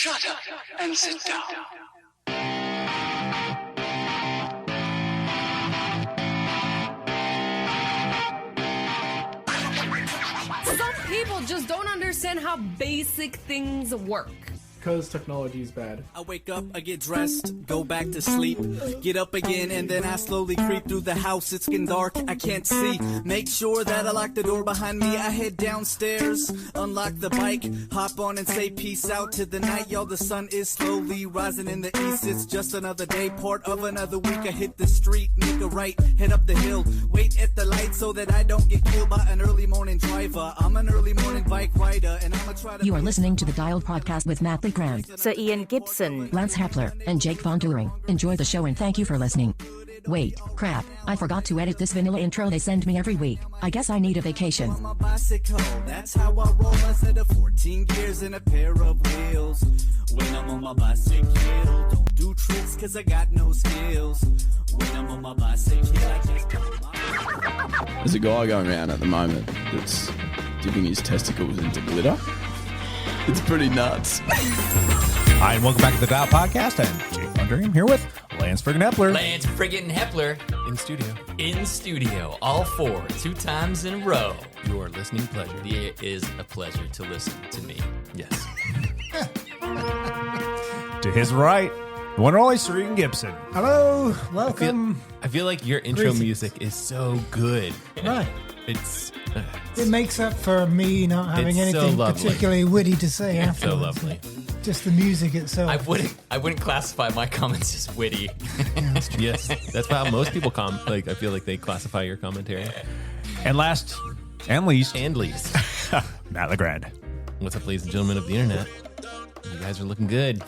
Shut up and sit down. Some people just don't understand how basic things work. Because technology is bad. I wake up, I get dressed, go back to sleep, get up again, and then I slowly creep through the house. It's getting dark, I can't see. Make sure that I lock the door behind me. I head downstairs, unlock the bike, hop on and say peace out to the night. Y'all, the sun is slowly rising in the east. It's just another day, part of another week. I hit the street, make a right, head up the hill, wait at the light so that I don't get killed by an early morning driver. I'm an early morning bike rider, and I'ma try to... You are listening to the Dialed Podcast with Matt Grand, Sir Ian Gibson, Lance Hepler, and Jake Von During. Enjoy the show and thank you for listening. Wait, crap, I forgot to edit this vanilla intro they send me every week. I guess I need a vacation. On my bicycle, that's how I roll. I set of 14 gears and a pair of wheels. When I'm on my bicycle, don't do tricks cause I got no skills. When I'm on my bicycle, I just There's a guy going around at the moment that's dipping his testicles into glitter. It's pretty nuts. Hi, and welcome back to the Dial Podcast. I'm Jake Von During here with Lance friggin' Hepler. Lance friggin' Hepler. In studio. In studio. All four. 2 times in a row. Your listening pleasure. It is a pleasure to listen to me. Yes. To his right, the one and only Sir Ian Gibson. Hello, welcome. I feel like your intro Greetings. music is so good. Right. It It makes up for me not having It's so anything lovely. particularly witty to say It's so afterwards. lovely. Just the music itself. I wouldn't classify my comments as witty. Yes, that's how most people I feel like they classify your commentary. And last and least, Matt LeGrand. What's up, ladies and gentlemen of the internet? You guys are looking good.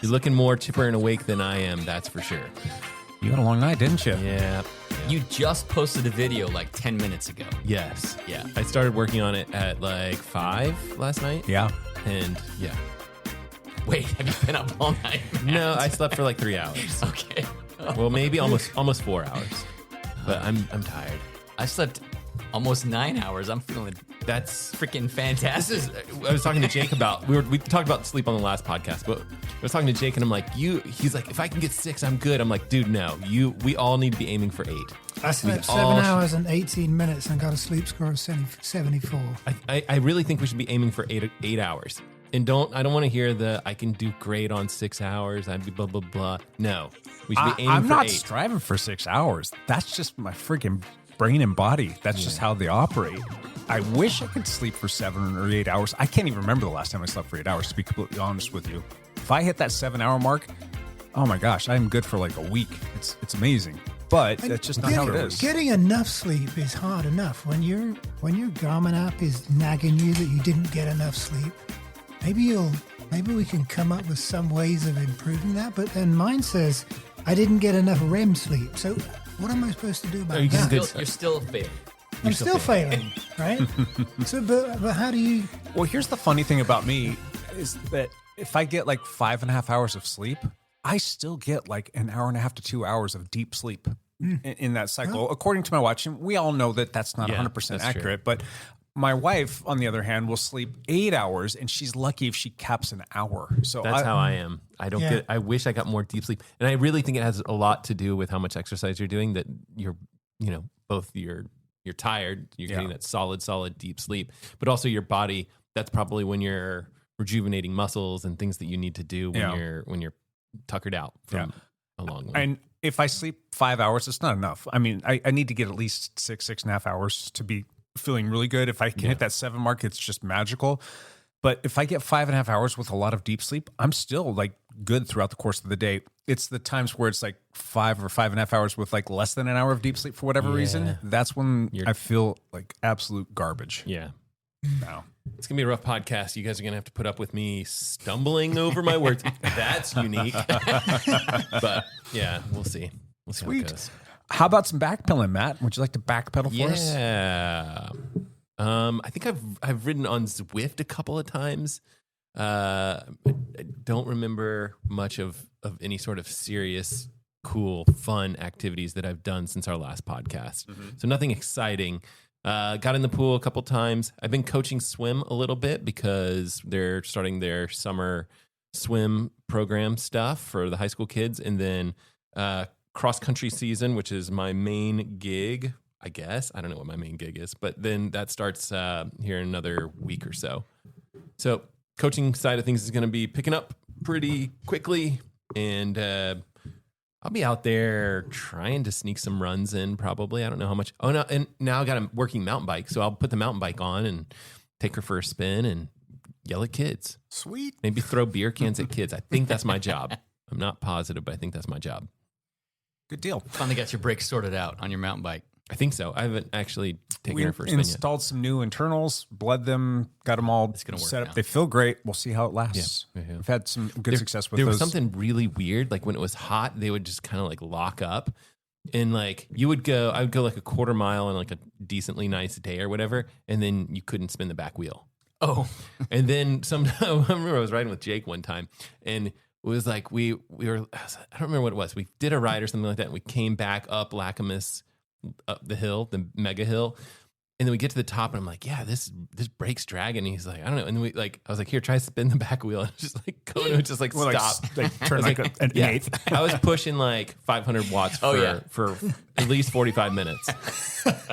You're looking more chipper and awake than I am, that's for sure. You had a long night, didn't you? Yeah. You just posted a video like 10 minutes ago. Yes. Yeah. I started working on it at like 5 last night. Yeah. And yeah. Wait, have you been up all night? No, I slept for like 3 hours. Okay. Well, maybe almost 4 hours. But I'm tired. I slept almost 9 hours. I'm feeling That's freaking fantastic. I was talking to Jake about we talked about sleep on the last podcast, but I was talking to Jake and I'm like, he's like, if I can get 6, I'm good. I'm like, dude, no, we all need to be aiming for 8. I slept We 7 all hours and 18 minutes and got a sleep score of 74. I really think we should be aiming for 8 hours. And I don't want to hear I can do great on 6 hours. I'd be blah blah blah. No, we should be aiming I'm for not 8. striving for 6 hours. That's just my freaking brain and body. That's just how they operate. I wish I could sleep for 7 or 8 hours. I can't even remember the last time I slept for 8 hours, to be completely honest with you. If I hit that 7-hour mark, oh my gosh, I'm good for like a week. It's amazing. But that's just not how it is. Getting enough sleep is hard enough. When your Garmin app is nagging you that you didn't get enough sleep, maybe we can come up with some ways of improving that. But then mine says I didn't get enough REM sleep. So what am I supposed to do about that? You're still failing. I'm still failing, right? So, but how do you? Well, here's the funny thing about me is that if I get like 5.5 hours of sleep, I still get like an hour and a half to 2 hours of deep sleep in that cycle, according to my watch. And we all know that that's not 100% accurate, but my wife, on the other hand, will sleep 8 hours, and she's lucky if she caps an hour. So that's how I am. I wish I got more deep sleep, and I really think it has a lot to do with how much exercise you're doing. That you're tired, you're getting that solid deep sleep, but also your body. That's probably when you're rejuvenating muscles and things that you need to do when you're tuckered out from a long one. And if I sleep 5 hours, it's not enough. I mean, I need to get at least 6.5 hours to be feeling really good. If I can hit that 7 mark, it's just magical. But if I get 5.5 hours with a lot of deep sleep, I'm still like good throughout the course of the day. It's the times where it's like 5 or 5.5 hours with like less than an hour of deep sleep for whatever reason. That's when I feel like absolute garbage. Yeah. No. It's going to be a rough podcast. You guys are going to have to put up with me stumbling over my words. That's unique. But yeah, we'll see. We'll see how it goes. How about some backpedaling, Matt? Would you like to backpedal for us? Yeah. I think I've ridden on Zwift a couple of times. I don't remember much of any sort of serious, cool, fun activities that I've done since our last podcast. So nothing exciting. Got in the pool a couple times. I've been coaching swim a little bit because they're starting their summer swim program stuff for the high school kids, and then cross country season, which is my main gig. I guess I don't know what my main gig is, but then that starts here in another week or so. So coaching side of things is going to be picking up pretty quickly, and I'll be out there trying to sneak some runs in. Probably, I don't know how much. Oh no, and now I got a working mountain bike, so I'll put the mountain bike on and take her for a spin and yell at kids. Sweet. Maybe throw beer cans at kids. I think that's my job. I'm not positive, but I think that's my job. Good deal. Finally got your brakes sorted out on your mountain bike. I think so. I haven't actually taken We her for a spin yet. installed some new internals, bled them, got them all It's gonna work set up. now. They feel great. We'll see how it lasts. Yeah. We've had some good success with there those. was something really weird. Like when it was hot, they would just kind of like lock up. And like I would go like a quarter mile on like a decently nice day or whatever. And then you couldn't spin the back wheel. Oh, And then I remember I was riding with Jake one time, and it was like we were, I don't remember what it was. We did a ride or something like that. And we came back up Lacamas, up the hill, the mega hill. And then we get to the top, and I'm like, yeah, this brake's dragging. And he's like, I don't know. And I was like, here, try to spin the back wheel. And just like go to just like Well, stop. turn like an Yeah. eighth. I was pushing like 500 watts for at least 45 minutes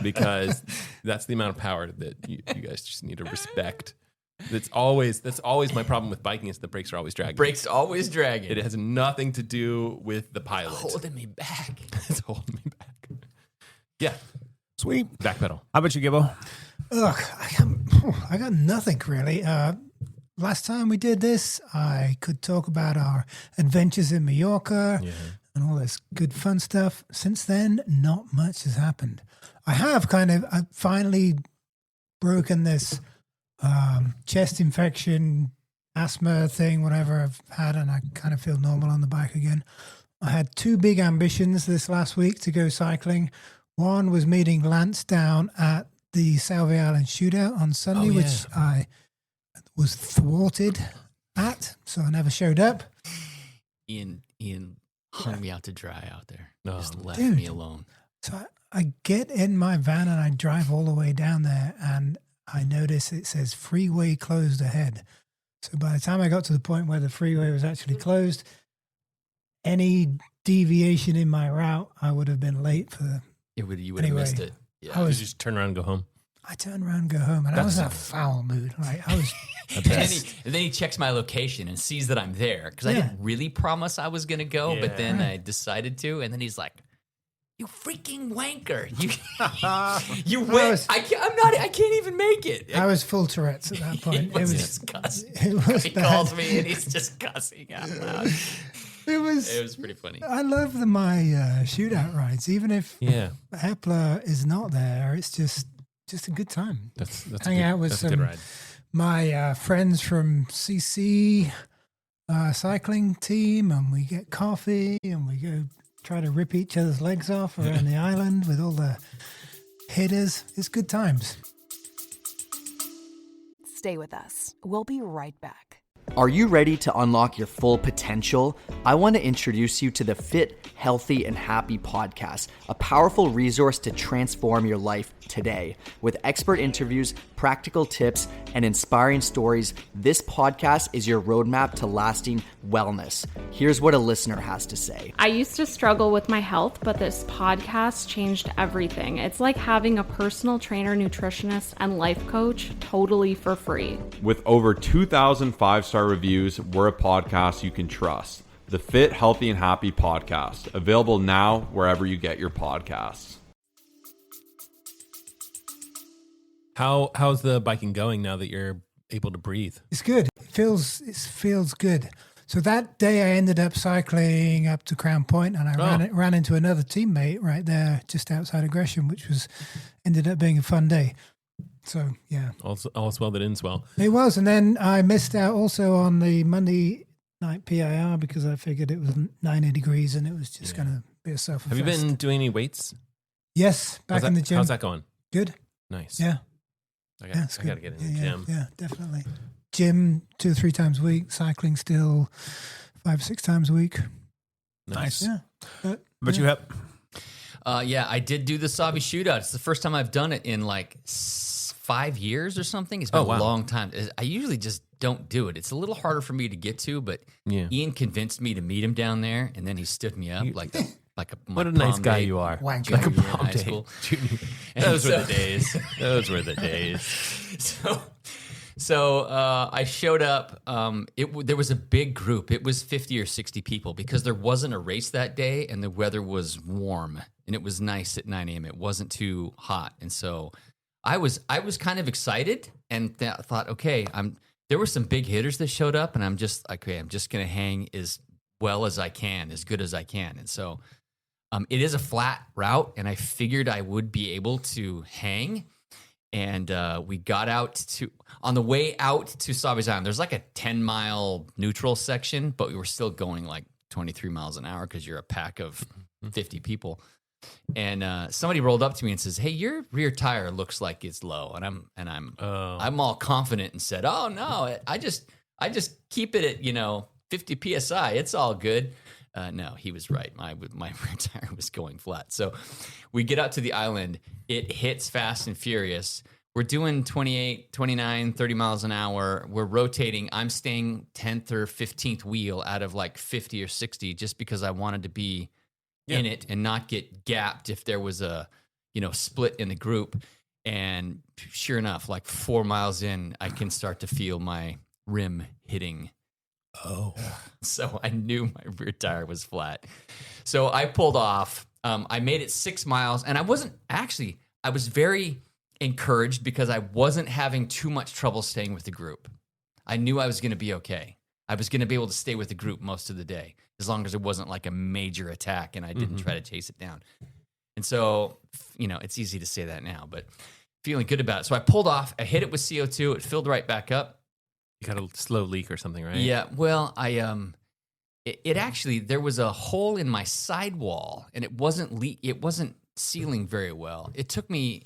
because that's the amount of power that you guys just need to respect. That's always my problem with biking is the brakes are always dragging. brakes always dragging. It has nothing to do with the pilot. Holding me back. It's holding me back. Yeah. Sweet. Back pedal. How about you, Gibbo? Ugh, I got nothing really. Last time we did this, I could talk about our adventures in Mallorca and all this good fun stuff. Since then, not much has happened. I finally broken this chest infection, asthma thing, whatever I've had, and I kind of feel normal on the bike again. I had two big ambitions this last week to go cycling. One was meeting Lance down at the Salve Island Shootout on Sunday, which I was thwarted at, so I never showed up. Ian hung me out to dry out there. Just left dude. me alone. So I get in my van and I drive all the way down there, and I notice it says freeway closed ahead. So by the time I got to the point where the freeway was actually closed, any deviation in my route, I would have been late for the... You would have Anyway, missed it. Yeah. I Did was you just turn around and go home? I turned around and go home, and I was in a foul mood. Like I was And then he checks my location and sees that I'm there because I didn't really promise I was going to go, but then I decided to. And then he's like, "You freaking wanker! You went. I can't even make it." I was full Tourette's at that point. It was just cussing. It was He bad. calls me and he's just cussing out loud. It was pretty funny. I love my shootout rides, even if Hepler is not there. It's just a good time. That's Hang out with that's a good some ride. my friends from CC cycling team, and we get coffee and we go try to rip each other's legs off around the island with all the hitters. It's good times. Stay with us. We'll be right back. Are you ready to unlock your full potential? I want to introduce you to the Fit, Healthy, and Happy podcast, a powerful resource to transform your life today. With expert interviews, practical tips, and inspiring stories, this podcast is your roadmap to lasting wellness. Here's what a listener has to say. I used to struggle with my health, but this podcast changed everything. It's like having a personal trainer, nutritionist, and life coach totally for free. With over 2,000 five-star reviews, we're a podcast you can trust. The Fit, Healthy, and Happy podcast, available now wherever you get your podcasts. How's the biking going now that you're able to breathe? It's good. It feels good. So that day I ended up cycling up to Crown Point, and I ran into another teammate right there just outside of Gresham, which ended up being a fun day. So yeah, all's well that ends well. It was, and then I missed out also on the Monday night PIR because I figured it was 90 degrees and it was just going to be a self. Have you been doing any weights? Yes, back in the gym. How's that going? Good. Nice. Yeah. I got to get in the gym. Yeah, definitely. Gym 2 or 3 times a week. Cycling still 5 or 6 times a week. Nice. Yeah. But you have. Yeah, I did do the Sabi shootout. It's the first time I've done it in like 5 5 years or something. It's been Oh, wow. a long time. I usually just don't do it. It's a little harder for me to get to, but Yeah. Ian convinced me to meet him down there, and then he stood me up like a What a nice guy you are. Wanker. Like a junior year in prom high date. school. Those were so- the days. Those were the days. So I showed up. There was a big group. It was 50 or 60 people because there wasn't a race that day, and the weather was warm and it was nice at 9 a.m. It wasn't too hot, and so I was kind of excited and thought, okay, there were some big hitters that showed up, and I'm just gonna hang as well as I can, as good as I can, and so it is a flat route, and I figured I would be able to hang. And we got on the way out to Sauvage Island, there's like a 10-mile neutral section, but we were still going like 23 miles an hour because you're a pack of 50 people. And somebody rolled up to me and says, "Hey, your rear tire looks like it's low." And I'm all confident and said, "Oh no, I just keep it at 50 psi. It's all good." No, he was right. My rear tire was going flat. So we get out to the island. It hits fast and furious. We're doing 28, 29, 30 miles an hour. We're rotating. I'm staying 10th or 15th wheel out of like 50 or 60 just because I wanted to be in it and not get gapped if there was a split in the group. And sure enough, like 4 miles in, I can start to feel my rim hitting. Oh, so I knew my rear tire was flat. So I pulled off. I made it 6 miles, and I was very encouraged because I wasn't having too much trouble staying with the group. I knew I was going to be okay. I was going to be able to stay with the group most of the day, as long as it wasn't like a major attack and I didn't try to chase it down. And so, it's easy to say that now, but feeling good about it. So I pulled off. I hit it with CO2. It filled right back up. You got a slow leak or something, right? Yeah. Well, it actually, there was a hole in my sidewall, and it wasn't sealing very well. It took me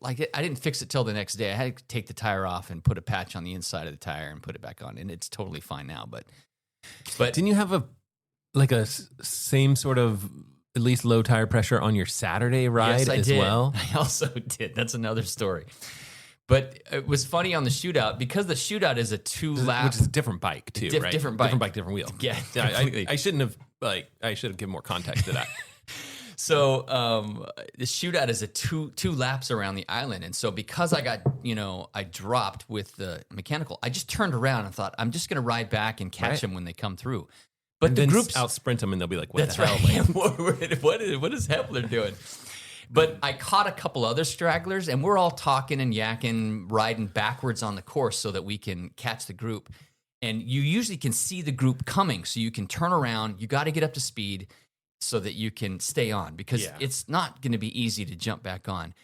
I didn't fix it till the next day. I had to take the tire off and put a patch on the inside of the tire and put it back on, and it's totally fine now. But didn't you have a same sort of at least low tire pressure on your Saturday ride yes, I as did. well? I also did. That's another story. But it was funny on the shootout because the shootout is a 2-lap, which is a different bike too, right? Different bike, different wheel. Yeah, I shouldn't have I should have given more context to that. So the shootout is a two laps around the island, and so because I got I dropped with the mechanical, I just turned around and thought I'm just going to ride back and catch them when they come through. But and the then groups out sprint them, and they'll be like, "What that's the hell?" right. What is Hepler doing? But I caught a couple other stragglers, and we're all talking and yakking, riding backwards on the course so that we can catch the group. And you usually can see the group coming, so you can turn around. You got to get up to speed so that you can stay on, because it's not going to be easy to jump back on.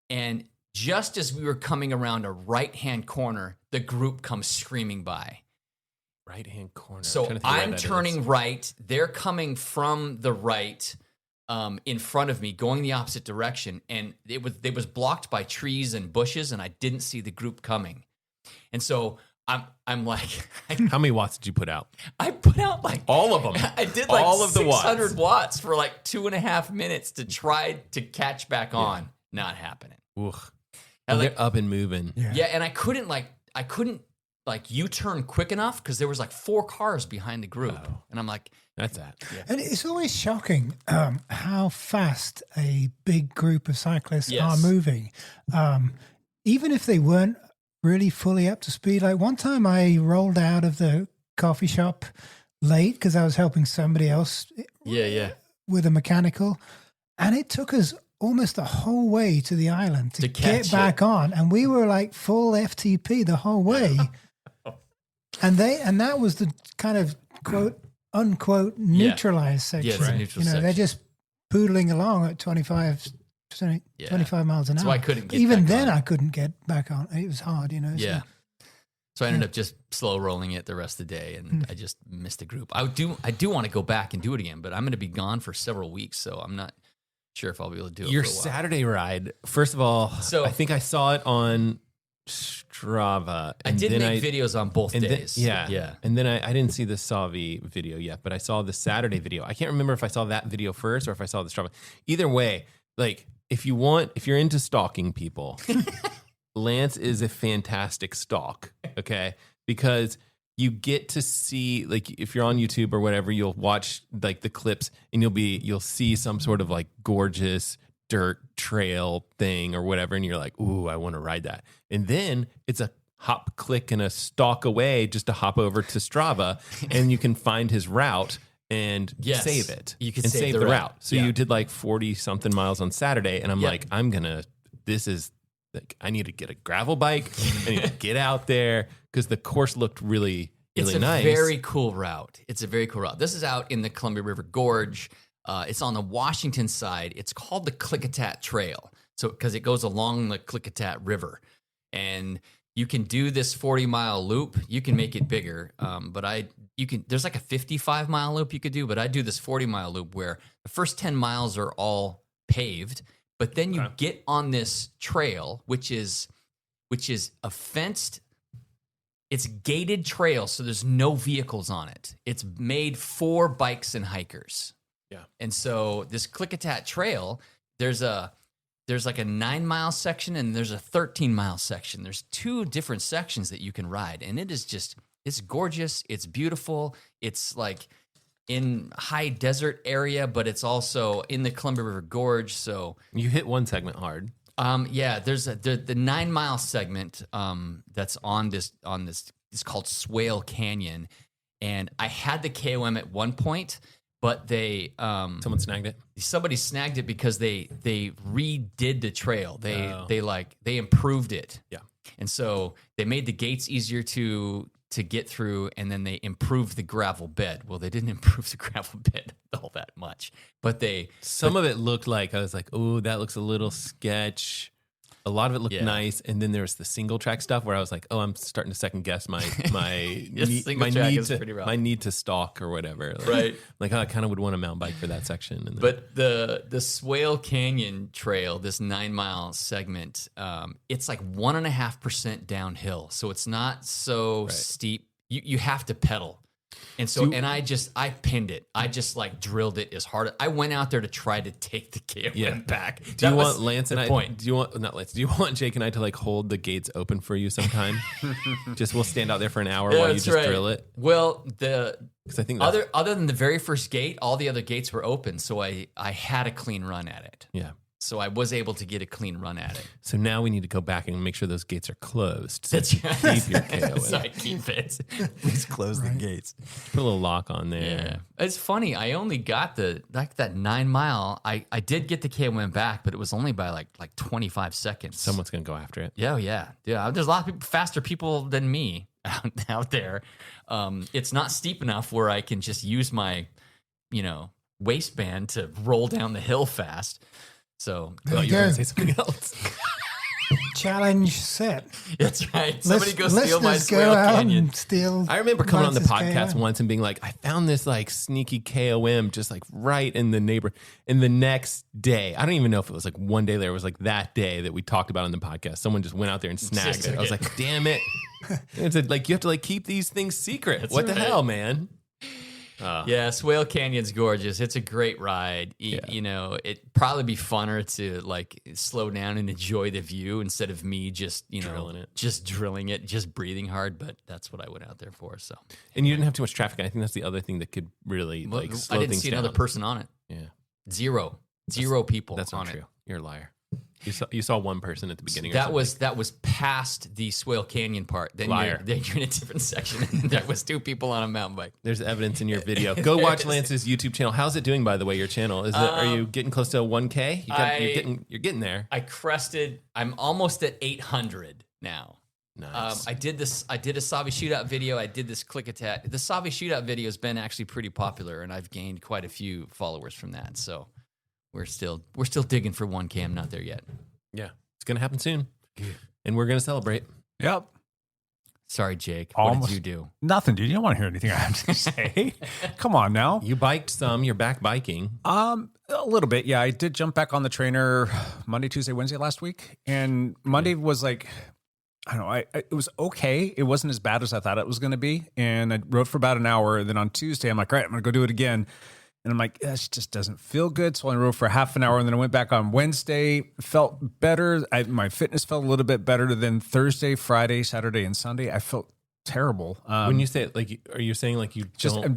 And just as we were coming around a right-hand corner, the group comes screaming by. Right-hand corner. So I'm turning right. They're coming from the right. In front of me, going the opposite direction, and it was blocked by trees and bushes, and I didn't see the group coming. And so I'm like, how many watts did you put out? I put out like all of them. I did like all of the 600 watts for like 2.5 minutes to try to catch back on. Not happening. Ugh. They're up and moving. Yeah, and I couldn't U-turn quick enough because there was like 4 cars behind the group, and I'm like, that's that. Yeah. And it's always shocking how fast a big group of cyclists are moving, even if they weren't really fully up to speed. Like one time I rolled out of the coffee shop late because I was helping somebody else with a mechanical, and it took us almost the whole way to the island to get back on, and we were like full FTP the whole way. And that was the kind of quote unquote neutralized section. Yeah, it's a neutral section. They're just poodling along at 25 miles an hour. So I couldn't get even back then on. I couldn't get back on. It was hard, Yeah. So I ended up just slow rolling it the rest of the day, and I just missed the group. I do want to go back and do it again, but I'm going to be gone for several weeks, so I'm not sure if I'll be able to do it. Your for a while. Saturday ride, first of all, I think I saw it on Strava. I did make videos on both days. Yeah. And then I didn't see the Savi video yet, but I saw the Saturday video. I can't remember if I saw that video first or if I saw the Strava. Either way, like if you're into stalking people, Lance is a fantastic stalk, okay? Because you get to see, like, if you're on YouTube or whatever, you'll watch like the clips and you'll see some sort of like gorgeous dirt trail thing or whatever, and you're like, ooh, I want to ride that. And then it's a hop, click, and a stalk away just to hop over to Strava, and you can find his route and save it. You can and save the the route. route. So Yeah. you did like 40 something miles on Saturday, and I'm like, this is like, I need to get a gravel bike. I need to get out there because the course looked really It's a nice. very cool route. It's a very cool route. This is out in the Columbia River Gorge. It's on the Washington side. It's called the Klickitat Trail. So because it goes along the Klickitat River, and you can do this 40-mile loop. You can make it bigger, but there's like a 55-mile loop you could do, but I do this 40-mile loop where the first 10 miles are all paved, but then you get on this trail, which is a fenced. It's gated trail, so there's no vehicles on it. It's made for bikes and hikers. Yeah. And so this Klickitat Trail, there's like a 9-mile section and there's a 13-mile section. There's 2 different sections that you can ride, and it's gorgeous. It's beautiful. It's like in high desert area, but it's also in the Columbia River Gorge. So you hit one segment hard. There's the 9-mile segment that's on this. It's called Swale Canyon, and I had the KOM at one point, but someone snagged it. Somebody snagged it because they redid the trail. They improved it. Yeah, and so they made the gates easier to get through, and then they improved the gravel bed. Well, they didn't improve the gravel bed all that much, but some of it looked like, I was like, oh, that looks a little sketch. A lot of it looked nice, and then there was the single track stuff where I was like, oh, I'm starting to second guess my need to stalk or whatever. Like, right? Like, I kind of would want a mountain bike for that section. And then, but the Swale Canyon Trail, this 9-mile segment, it's like 1.5% downhill, so it's not so steep. You have to pedal. And so, I pinned it. I just like drilled it as hard. I went out there to try to take the KOM back. Do you want Lance and I? Do you want Jake and I to like hold the gates open for you sometime? Just we'll stand out there for an hour while you just drill it. Well, because I think other than the very first gate, all the other gates were open, so I had a clean run at it. Yeah. So I was able to get a clean run at it. So now we need to go back and make sure those gates are closed. So That's right. keep your KOM. So I keep it. Please close the gates. Put a little lock on there. Yeah. It's funny. I only got that 9-mile. I did get the KOM back, but it was only by like 25 seconds. Someone's going to go after it. Yeah. There's a lot of faster people than me out there. It's not steep enough where I can just use my, waistband to roll down the hill fast. So, There you you're going go. to say something else. Challenge set. That's right. Somebody go Listeners steal my go Swale out Canyon. and steal. I remember coming on the Lance's podcast KOM. once and being like, I found this like sneaky KOM just like right in the neighbor. And the next day, I don't even know if it was like one day there, it was like that day that we talked about on the podcast. Someone just went out there and snagged it. I was like, damn it. It's like, you have to like keep these things secret. That's what the right. hell, man? Yeah, Swale Canyon's gorgeous. It's a great ride. It'd probably be funner to like slow down and enjoy the view instead of me just drilling it, just breathing hard. But that's what I went out there for. So, and you didn't have too much traffic. I think that's the other thing that could really like slow I didn't things see down. another person on it. Yeah, zero people. That's on not true. it. You're a liar. You saw one person at the beginning. That was past the Swale Canyon part. Then Liar. you're in a different section. And there was 2 people on a mountain bike. There's evidence in your video. Go watch Lance's YouTube channel. How's it doing, by the way? Your channel are you getting close to 1K? You're getting there. I crested. I'm almost at 800 now. Nice. I did a Savi shootout video. I did this Klickitat. The Savi shootout video has been actually pretty popular, and I've gained quite a few followers from that. So we're still digging for 1K. I'm not there yet. Yeah, it's gonna happen soon, and we're gonna celebrate. Yep. Sorry, Jake. Almost. What did you do? Nothing, dude. You don't want to hear anything I have to say. Come on now. You biked some. You're back biking. A little bit. Yeah, I did jump back on the trainer Monday, Tuesday, Wednesday last week, and Monday was like, I don't know. It was okay. It wasn't as bad as I thought it was going to be, and I rode for about an hour. And then on Tuesday, I'm like, all right, I'm going to go do it again. And I'm like, this just doesn't feel good. So I rode for half an hour, and then I went back on Wednesday. Felt better. My fitness felt a little bit better than Thursday, Friday, Saturday, and Sunday. I felt terrible. When you say it, like, are you saying like you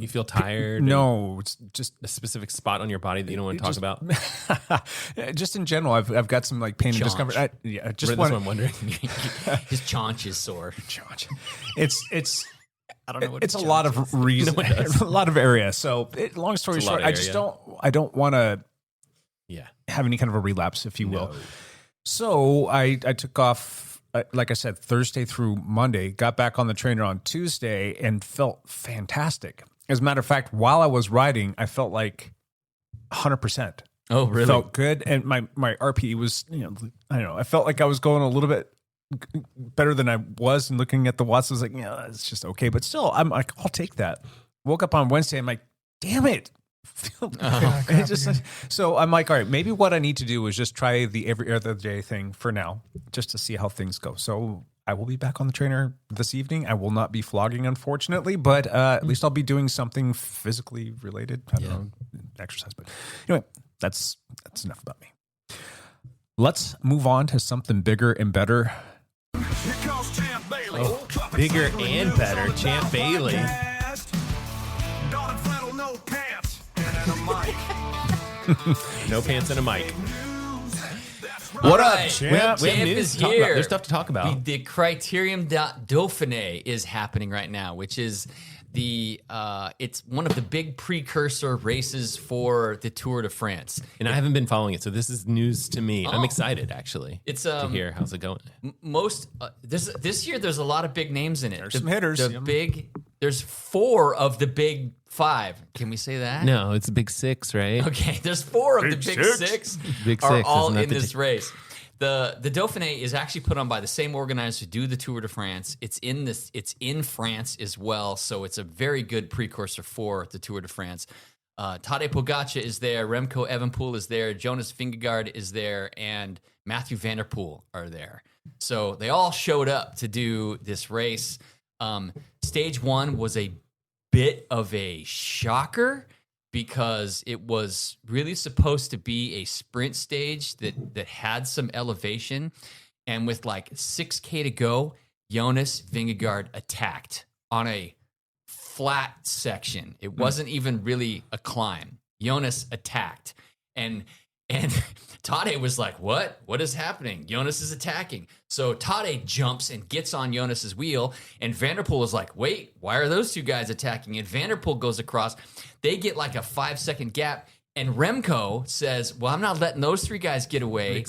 feel tired? No, it's just a specific spot on your body that you don't want to talk about. Just in general, I've got some like pain and discomfort. That's what I'm wondering. His chaunch is sore. Chaunch. It's. I don't know what it's a lot of reason, a lot of area. So, long story short, I don't want to have any kind of a relapse, if you will. So I took off, like I said, Thursday through Monday, got back on the trainer on Tuesday and felt fantastic. As a matter of fact, while I was riding, I felt like 100%. Oh, really? Felt good. And my RPE was, I don't know, I felt like I was going a little bit better than I was, and looking at the watts, I was like, yeah, it's just okay. But still, I'm like, I'll take that. Woke up on Wednesday, I'm like, damn it. So I'm like, all right, maybe what I need to do is just try the every other day thing for now, just to see how things go. So I will be back on the trainer this evening. I will not be flogging, unfortunately, but at least I'll be doing something physically related. I don't know, exercise. But anyway, that's enough about me. Let's move on to something bigger and better. Oh, bigger and better, Champ Bailey. No pants and a mic. What up, Champ? We have news is to talk about. here. There's stuff to talk about. The Criterium Dauphiné is happening right now, which is it's one of the big precursor races for the Tour de France. And I haven't been following it, so this is news to me. I'm excited, actually, to hear how's it going. This year, there's a lot of big names in it. There's some hitters. There's 4 of the big 5. Can we say that? No, it's a big 6, right? Okay, there's 4 of the big 6 Big are 6 all in this race. The Dauphiné is actually put on by the same organizers who do the Tour de France. It's in France as well, so it's a very good precursor for the Tour de France. Tadej Pogacar is there, Remco Evenepoel is there, Jonas Vingegaard is there, and Mathieu van der Poel are there. So they all showed up to do this race. Stage 1 was a bit of a shocker, because it was really supposed to be a sprint stage that had some elevation. And with like 6K to go, Jonas Vingegaard attacked on a flat section. It wasn't even really a climb. Jonas attacked. And Tadej was like, what is happening? Jonas is attacking. So Tadej jumps and gets on Jonas's wheel, and Van der Poel is like, wait, why are those 2 guys attacking? And Van der Poel goes across. They get like a 5-second gap, and Remco says, well, I'm not letting those 3 guys get away.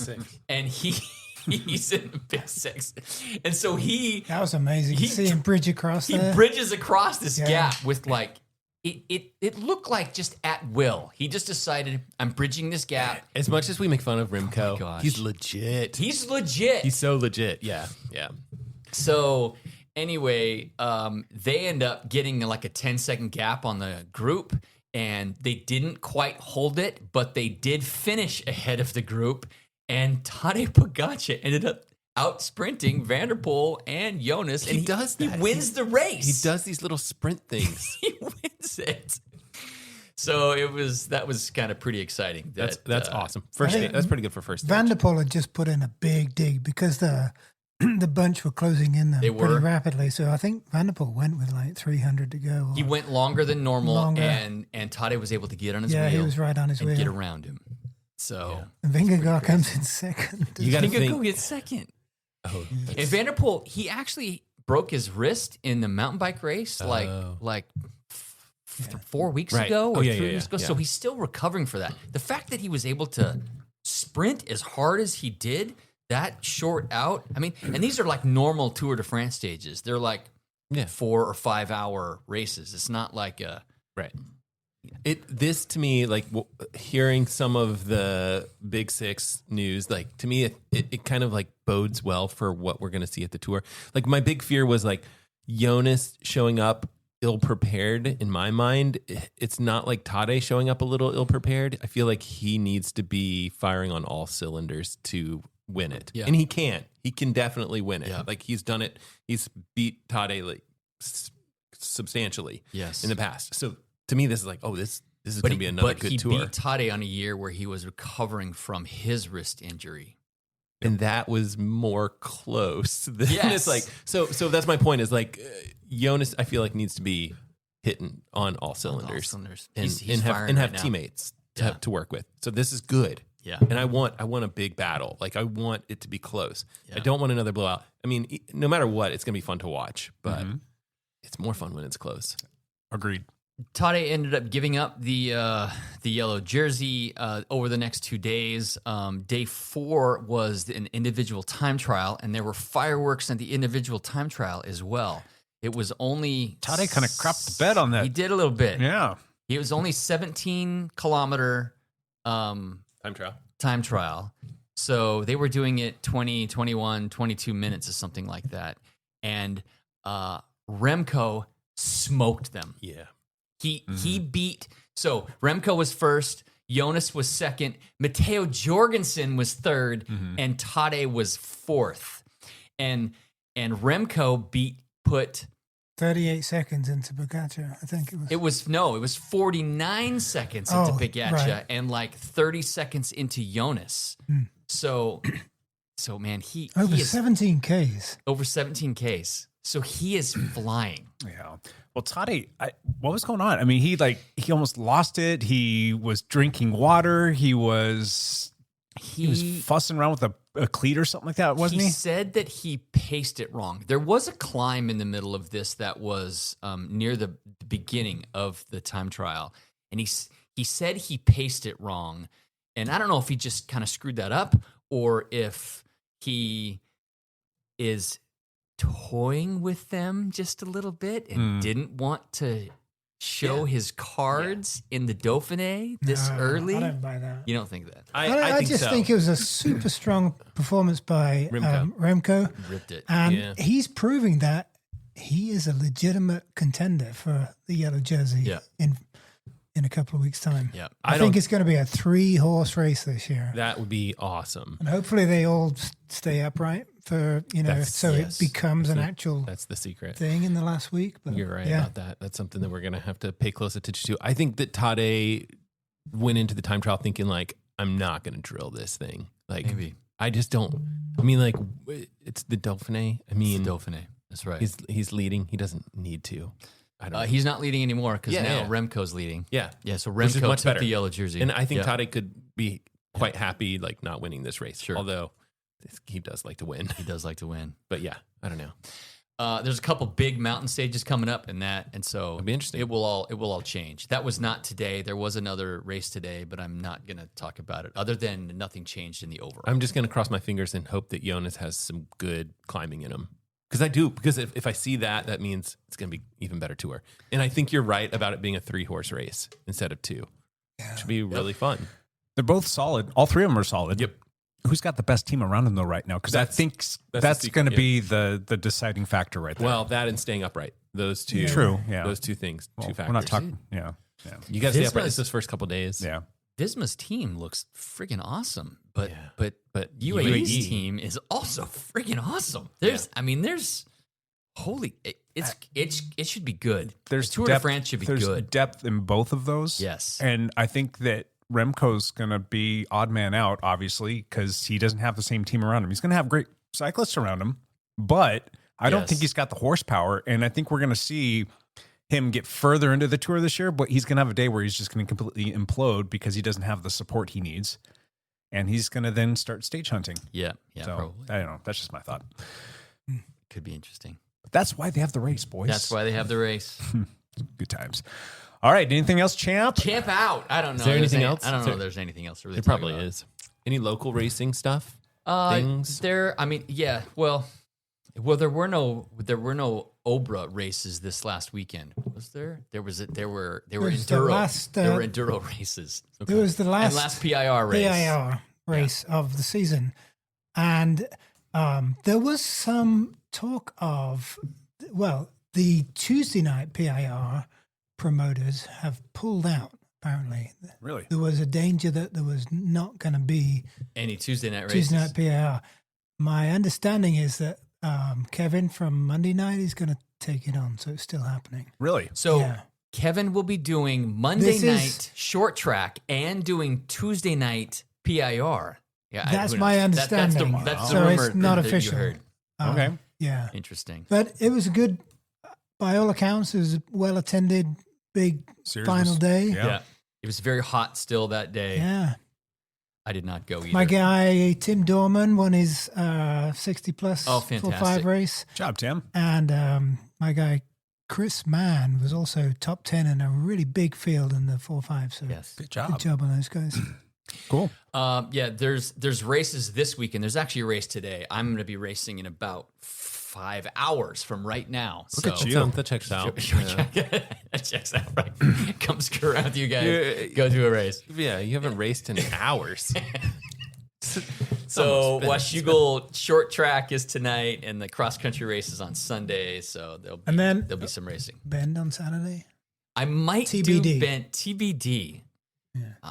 And he's in the big 6. And so that was amazing. You see him bridge across there. He bridges across this gap with like, it looked like just at will. He just decided, I'm bridging this gap. As much as we make fun of Remco, he's legit. He's legit. He's so legit. Yeah. So anyway, they end up getting like a 10-second gap on the group, and they didn't quite hold it, but they did finish ahead of the group. And Tadej Pogacar ended up out sprinting Van der Poel and Jonas, and he wins the race. He does these little sprint things. He wins it. So that was kind of pretty exciting. That's awesome. That's pretty good for first stage. Van der Poel had just put in a big dig because the bunch were closing in them pretty rapidly. So I think Van der Poel went with like 300 to go. He went longer than normal, and Tadej was able to get on his wheel. Yeah, he was right on his wheel. And get around him. So and Vingegaard comes in second. Vingegaard gets second. Oh, and Van der Poel, he actually broke his wrist in the mountain bike race like 4 weeks ago or 3 weeks ago. So he's still recovering for that. The fact that he was able to sprint as hard as he did that short out. I mean, and these are like normal Tour de France stages. They're like 4 or 5 hour races. It's not like This to me, like hearing some of the Big 6 news, like to me, it kind of like bodes well for what we're going to see at the Tour. Like my big fear was like Jonas showing up ill prepared. In my mind, it's not like Tadej showing up a little ill prepared. I feel like he needs to be firing on all cylinders to win it, and he can. He can definitely win it. Like he's done it. He's beat Tadej like substantially in the past. So to me, this is like, this This is going to be another good tour. But he beat Tade on a year where he was recovering from his wrist injury. And that was more close. Than Yes. It's like, so that's my point is like, Jonas, I feel like needs to be hitting on all cylinders. And, He's and have, firing and have right now. teammates to work with. So this is good. Yeah. And I want a big battle. Like, I want it to be close. Yeah. I don't want another blowout. I mean, no matter what, it's going to be fun to watch, but it's more fun when it's close. Agreed. Tade ended up giving up the yellow jersey over the next 2 days. Day 4 was an individual time trial, and there were fireworks at the individual time trial as well. It was only... Tade kind of crapped the bed on that. He did a little bit. Yeah. It was only 17-kilometer time trial. So they were doing it 20, 21, 22 minutes or something like that. And Remco smoked them. Yeah. He beat, so Remco was first, Jonas was second, Matteo Jorgensen was third, and Tade was fourth. And Remco put 38 seconds into Pogacar, I think it was. It was 49 seconds into Pogacar right. and like 30 seconds into Jonas. So man, he is 17 Ks. over 17 Ks. So he is flying. Yeah. Well, Tade, what was going on? I mean, he almost lost it. He was drinking water. He was fussing around with a cleat or something like that, wasn't he? He said that he paced it wrong. There was a climb in the middle of this that was near the beginning of the time trial, and he said he paced it wrong. And I don't know if he just kind of screwed that up or if he is toying with them just a little bit and didn't want to show his cards in the Dauphiné this early. I don't buy that. You don't think that? I think just so. think it was a super strong performance by Remco. Ripped it. And he's proving that he is a legitimate contender for the yellow jersey in a couple of weeks' time. Yeah. I think it's going to be a 3-horse race this year. That would be awesome. And hopefully they all stay upright for, it becomes an actual that's the secret thing in the last week. But you're right about that. That's something that we're going to have to pay close attention to. I think that Tade went into the time trial thinking like, I'm not going to drill this thing. Like, maybe. I just don't. I mean, like, it's the Dauphiné. I mean, It's the Dauphiné. That's right. He's leading. He doesn't need to. I don't know. He's not leading anymore because now Remco's leading. Yeah. Yeah, so Which is Remco much took better. the yellow jersey. And I think Tade could be quite happy, like, not winning this race. Sure. Although he does like to win. He does like to win. But yeah, I don't know. There's a couple big mountain stages coming up and so it'll be interesting. It will all change. That was not today. There was another race today, but I'm not going to talk about it other than nothing changed in the overall. I'm just going to cross my fingers and hope that Jonas has some good climbing in him. Because if I see that, that means it's going to be even better tour. And I think you're right about it being a 3-horse race instead of 2. Yeah. It should be really fun. They're both solid. All three of them are solid. Yep. Who's got the best team around him though right now? Because I think that's going to be the deciding factor right there. Well, that and staying upright. Those two. True. Yeah. Those two things. Well, two factors. we're not talking. Yeah. You got to stay upright. It's those first couple days. Yeah. Visma's team looks freaking awesome, but UAE's team is also freaking awesome. There's it should be good. There's Tour depth, de France should be there's good. depth in both of those. Yes. And I think that Remco's going to be odd man out, obviously, because he doesn't have the same team around him. He's going to have great cyclists around him, but I don't think he's got the horsepower. And I think we're going to see him get further into the Tour this year, but he's going to have a day where he's just going to completely implode because he doesn't have the support he needs. And he's going to then start stage hunting. Yeah, so, probably. I don't know. That's just my thought. Could be interesting. But that's why they have the race, boys. That's why they have the race. Good times. All right. Anything else, Champ? Champ out. I don't know. Is there anything else? I don't know if there's anything else to really There talk probably about. is. Any local racing stuff? Things? There were no Obra races this last weekend. Was there? There were enduro races. There was the last PIR race. PIR race of the season. And there was some talk of, the Tuesday night PIR promoters have pulled out, apparently. Really? There was a danger that there was not going to be any Tuesday night races. Tuesday night PIR. My understanding is that Kevin from Monday night is going to take it on, so it's still happening. Really? So Kevin will be doing Monday night short track and doing Tuesday night PIR. Yeah, that's my understanding. That's the so rumor it's not that official. you heard. Okay. Yeah. Interesting. But it was a good, by all accounts, it was a well-attended, big final day. Yeah. It was very hot still that day. Yeah. I did not go either. My guy, Tim Dorman, won his 60-plus 4-5 race. Good job, Tim. And my guy, Chris Mann, was also top 10 in a really big field in the 4-5. So yes. Good job. Good job on those guys. Cool. Yeah, there's races this weekend. There's actually a race today. I'm going to be racing in about 5 hours from right now. Look at you. That checks out. That checks out, right? Come screw around with you guys. Go do a race. Yeah, you haven't raced in hours. So Washougal short track is tonight, and the cross country race is on Sunday. So there'll be some racing. Bend on Saturday. I might TBD. do Bend TBD. Yeah.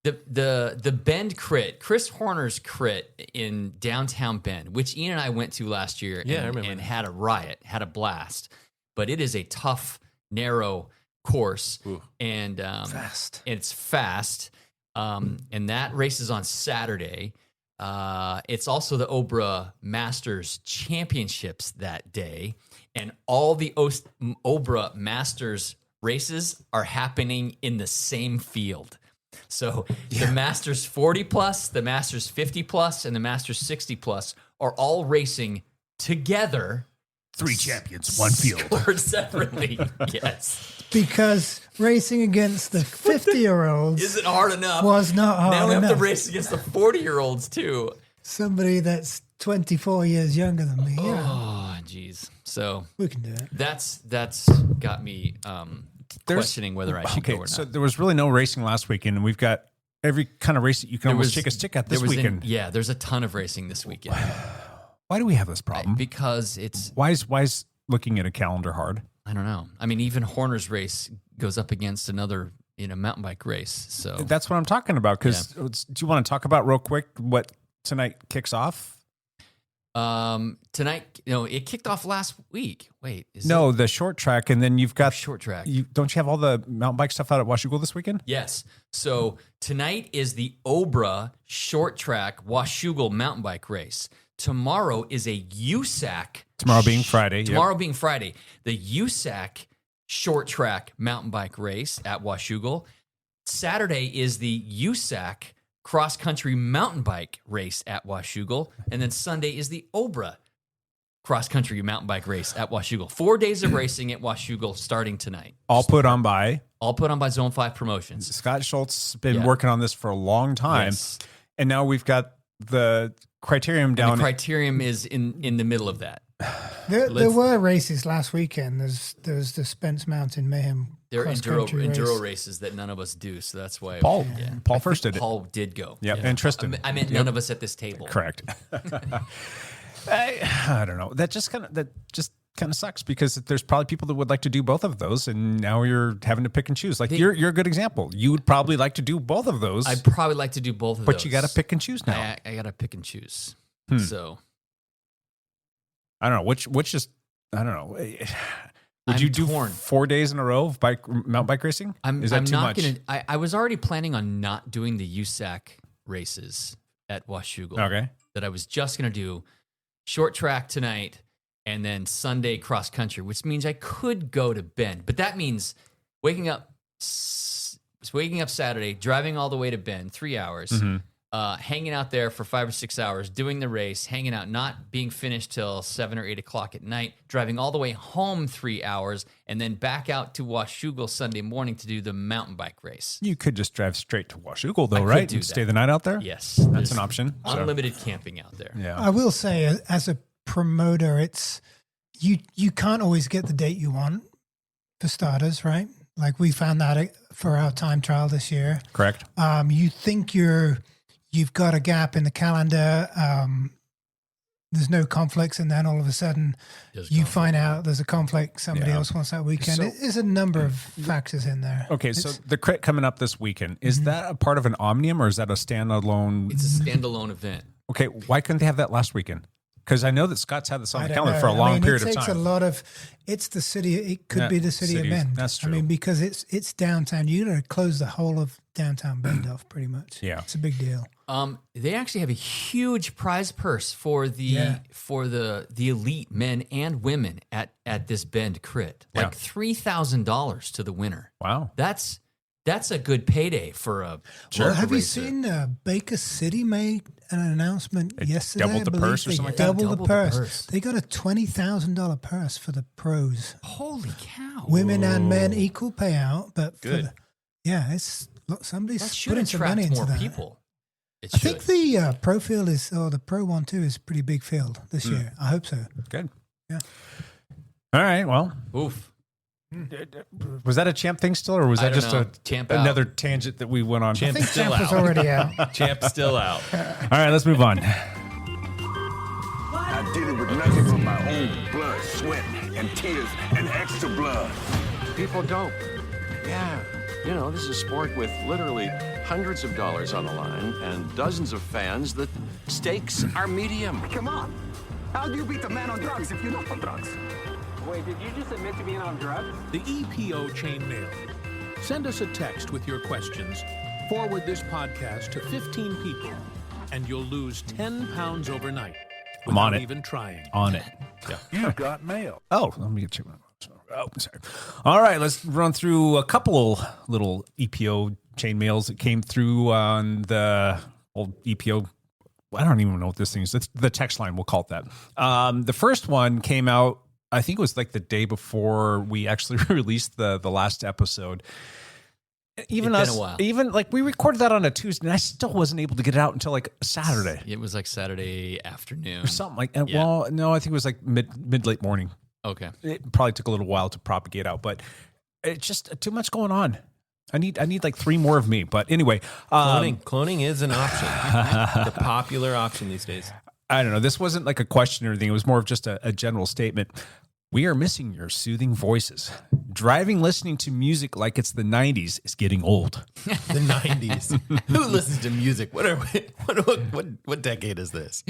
The Bend crit, Chris Horner's crit in downtown Bend, which Ian and I went to last year and had a riot, had a blast. But it is a tough, narrow course. Ooh. And fast. It's fast. And that race is on Saturday. It's also the Obra Masters Championships that day. And all the Obra Masters races are happening in the same field. So the Masters 40 plus, the Masters 50 plus, and the Masters 60 plus are all racing together. 3 champions, 1 field. Scored separately. Yes. Because racing against the 50-year-olds isn't hard enough. Was not hard enough. Now we have to race against the 40-year-olds too. Somebody that's 24 years younger than me. Oh, geez. So we can do it. That's got me questioning whether I should go or not. So there was really no racing last weekend, and we've got every kind of race that you can almost take a stick at this weekend. There's a ton of racing this weekend. Why do we have this problem? Because it's... Why is looking at a calendar hard? I don't know. I mean, even Horner's race goes up against another mountain bike race. So that's what I'm talking about. Because do you want to talk about real quick what tonight kicks off? Tonight, it kicked off last week. Wait, the short track, and then you've got short track. Don't you have all the mountain bike stuff out at Washougal this weekend? Yes. So tonight is the Obra short track Washougal mountain bike race. Tomorrow is a USAC. Tomorrow being Friday. The USAC short track mountain bike race at Washougal. Saturday is the USAC cross country mountain bike race at Washougal, and then Sunday is the Obra cross country mountain bike race at Washougal. 4 days of racing at Washougal starting tonight. All put on by Zone 5 Promotions. Scott Schultz has been working on this for a long time, and now we've got the criterium down. And the criterium is in the middle of that. There were races last weekend. There's the Spence Mountain Mayhem. They're enduro races that none of us do, so that's why Paul first did it. Paul did go. Yep, and Tristan. I meant none of us at this table. Correct. I don't know. That just kind of sucks because there's probably people that would like to do both of those, and now you're having to pick and choose. Like you're a good example. You would probably like to do both of those. I'd probably like to do both of those, but you got to pick and choose now. I got to pick and choose. So I don't know which. Just I don't know. Would you do 4 days in a row of mountain bike racing? Is that too much? I was already planning on not doing the USAC races at Washougal. Okay. That I was just going to do short track tonight and then Sunday cross country, which means I could go to Bend. But that means waking up Saturday, driving all the way to Bend, 3 hours, hanging out there for 5 or 6 hours, doing the race, hanging out, not being finished till 7 or 8 o'clock at night, driving all the way home 3 hours, and then back out to Washougal Sunday morning to do the mountain bike race. You could just drive straight to Washougal, though, right? And stay the night out there? Yes. That's an option. Unlimited camping out there. Yeah. I will say, as a promoter, it's you can't always get the date you want, for starters, right? Like we found that for our time trial this year. Correct. You think you've got a gap in the calendar, there's no conflicts, and then all of a sudden you find out there's a conflict, somebody else wants that weekend. So, there's a number of factors in there. Okay, so the crit coming up this weekend, is that a part of an Omnium or is that a standalone? It's a standalone event. Okay, why couldn't they have that last weekend? Because I know that Scott's had this on I the don't calendar know. for a long period it of takes time. a lot of. It's the city. It could be the city of Bend. That's true. I mean, because it's downtown. You got to close the whole of downtown Bend off, pretty much. Yeah, it's a big deal. They actually have a huge prize purse for the elite men and women at this Bend crit, like $3,000 to the winner. Wow, that's a good payday for a. Well, have you seen Baker City made an announcement yesterday? Doubled the purse or something like that? Doubled the purse. They got a $20,000 purse for the pros. Holy cow! Women and men equal payout, but Good. It's somebody's That should putting some attract money into more that. people. I think the pro field the pro one too is a pretty big field this year. I hope so. Good. Yeah. All right. Well, oof. Was that a champ thing still, or was that just another tangent that we went on? Champ's I think still Champ out. was already out. Champ's still out. All right, let's move on. I did it with nothing but my own blood, sweat, and tears, and extra blood. People dope. Yeah. You know, this is a sport with literally hundreds of dollars on the line and dozens of fans. The stakes are medium. Come on. How do you beat the man on drugs if you're not on drugs? Wait, did you just admit to being on drugs? The EPO Chain Mail. Send us a text with your questions. Forward this podcast to 15 people, and you'll lose 10 pounds overnight I'm on without it. even trying. On it. Yeah. You've got mail. Oh, let me get you. Oh, sorry. All right, let's run through a couple little EPO chain mails that came through on the old EPO. I don't even know what this thing is. It's the text line, we'll call it that. The first one came out, I think it was like the day before we actually released the last episode. Even It's us, been a while. even like we recorded that on a Tuesday, and I still wasn't able to get it out until like Saturday It was like Saturday afternoon or something like that. Yeah. Well, no, I think it was like mid late morning. Okay. It probably took a little while to propagate out, but it's just too much going on. I need like 3 more of me. But anyway, Cloning is an option. The popular option these days. I don't know. This wasn't like a question or anything. It was more of just a general statement. We are missing your soothing voices. Driving, listening to music like it's the 90s is getting old. The 90s. Who listens to music? What decade is this?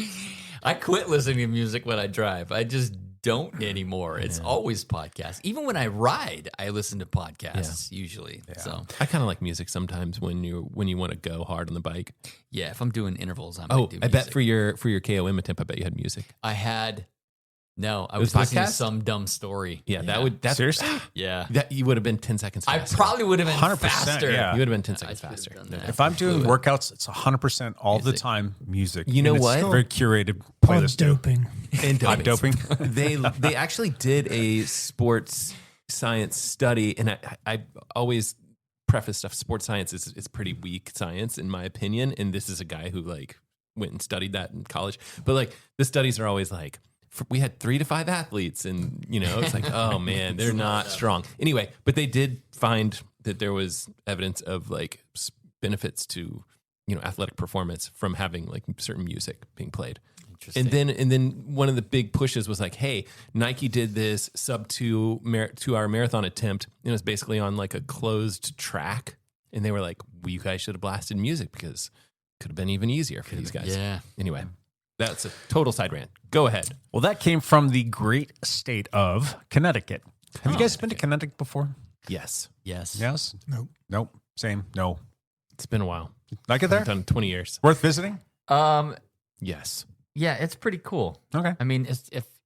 I quit listening to music when I drive. I just don't anymore. It's always podcasts. Even when I ride, I listen to podcasts usually. Yeah. So I kind of like music sometimes when you want to go hard on the bike. yeah, if I'm doing intervals, I might do music. I bet for your KOM attempt, I bet you had music. I had. No, I It was was listening to podcast? some dumb story. Yeah, that's seriously. Yeah, that you would have been 10 seconds faster. I probably would have been 100%, faster. yeah. You would have been 10 seconds I should faster. have done that. If I'm doing Fluid. workouts, it's 100% all the Music. time music. You know And it's what? Very curated Pod playlist. too. doping. And Pod doping. they actually did a sports science study, and I always preface stuff. Sports science is pretty weak science in my opinion, and this is a guy who like went and studied that in college. But like the studies are always like, we had 3 to 5 athletes, and it's like, oh man, they're not strong. Anyway, but they did find that there was evidence of like benefits to athletic performance from having like certain music being played. And then one of the big pushes was like, hey, Nike did this sub 2-hour marathon attempt, and it was basically on like a closed track, and they were like, well, you guys should have blasted music because it could have been even easier for these guys. Yeah. Anyway, that's a total side rant. Go ahead. Well, that came from the great state of Connecticut. Have you guys been to Connecticut before? Yes. Yes. Yes? Nope. Same. No. It's been a while. Like it there? I've done 20 years. Worth visiting? Yes. Yeah, it's pretty cool. Okay. I mean,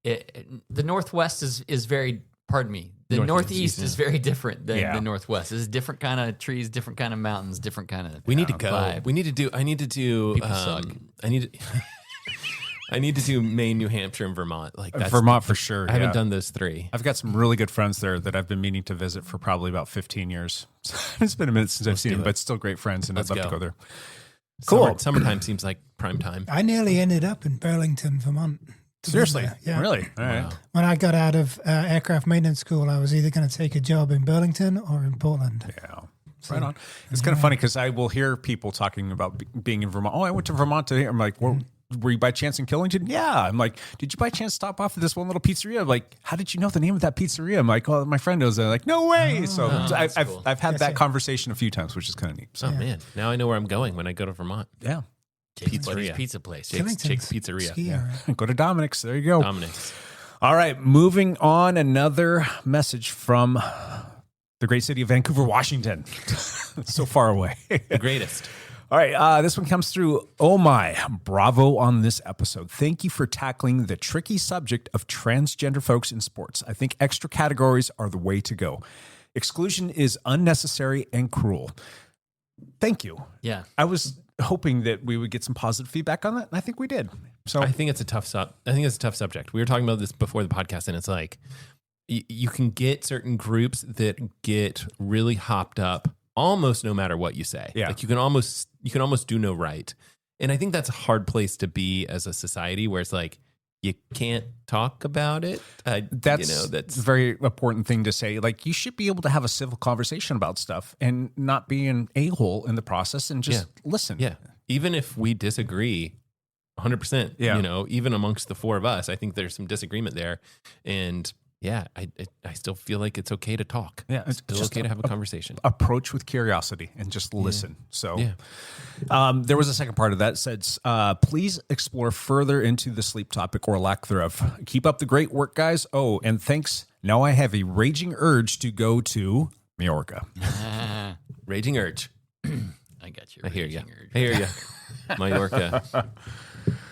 the Northwest is very. Pardon me. The Northeast is very different than the Northwest. It's a different kind of trees, different kind of mountains, different kind of. We need to go. Vibe. I need to do. People suck. I need to do Maine, New Hampshire, and Vermont. Like that's, Vermont for sure. I haven't done those 3. I've got some really good friends there that I've been meaning to visit for probably about 15 years. It's been a minute since I've seen them, but still great friends, and I'd love to go there. Cool. Summertime seems like prime time. I nearly ended up in Burlington, Vermont. Seriously? Yeah. Really? All right. When I got out of aircraft maintenance school, I was either going to take a job in Burlington or in Portland. Yeah. Right on. It's kind of funny because I will hear people talking about being in Vermont. Oh, I went to Vermont today. I'm like, well, were you by chance in Killington? Yeah. I'm like, did you by chance stop off at this one little pizzeria? I'm like, how did you know the name of that pizzeria? I'm like, oh, my friend knows. They're like, no way. So I've had that conversation a few times, which is kind of neat. So, man, now I know where I'm going when I go to Vermont. Yeah. Pizzeria. Pizza place. Jake's Pizzeria. Yeah. Go to Dominic's. There you go. Dominic's. All right, moving on. Another message from the great city of Vancouver, Washington. So far away. The greatest. All right, this one comes through. Oh my, bravo on this episode. Thank you for tackling the tricky subject of transgender folks in sports. I think extra categories are the way to go. Exclusion is unnecessary and cruel. Thank you. Yeah. I was hoping that we would get some positive feedback on that, and I think we did. So I think it's a tough subject. We were talking about this before the podcast, and it's like you can get certain groups that get really hopped up almost no matter what you say. Yeah. Like you can almost do no right. And I think that's a hard place to be as a society where it's like you can't talk about it. That's a very important thing to say. Like, you should be able to have a civil conversation about stuff and not be an a-hole in the process and just listen. Yeah. Even if we disagree 100%, even amongst the four of us, I think there's some disagreement there. And I still feel like it's okay to talk. Yeah. It's still okay to have a conversation. Approach with curiosity and just listen. So Yeah. There was a second part of that says, please explore further into the sleep topic or lack thereof. Keep up the great work, guys. Oh, and thanks. Now I have a raging urge to go to Majorca. Raging urge. I got you. I hear you. I hear you. Mallorca.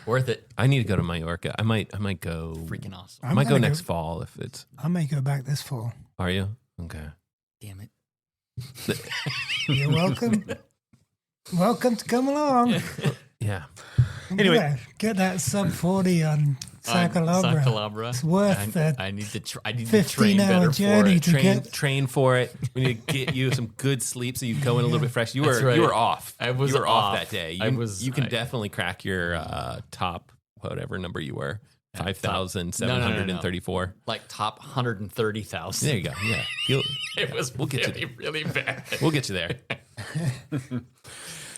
Worth it. I need to go to Mallorca. I might go. Freaking awesome. I might go next fall if it's. I may go back this fall. Are you? Okay. Damn it. You're welcome. Welcome to come along. Yeah. Anyway. Yeah, get that sub 40 on Sacalabra. It's worth that. I need to train better 15-hour journey for it. Train for it. We need to get you some good sleep so you go in a little bit fresh. You That's were right. you were off. I was you were off off that day. you can definitely crack your top whatever number you were. 5,734. Like top 130,000. There you go. Yeah. We'll get really, really bad. We'll get you there.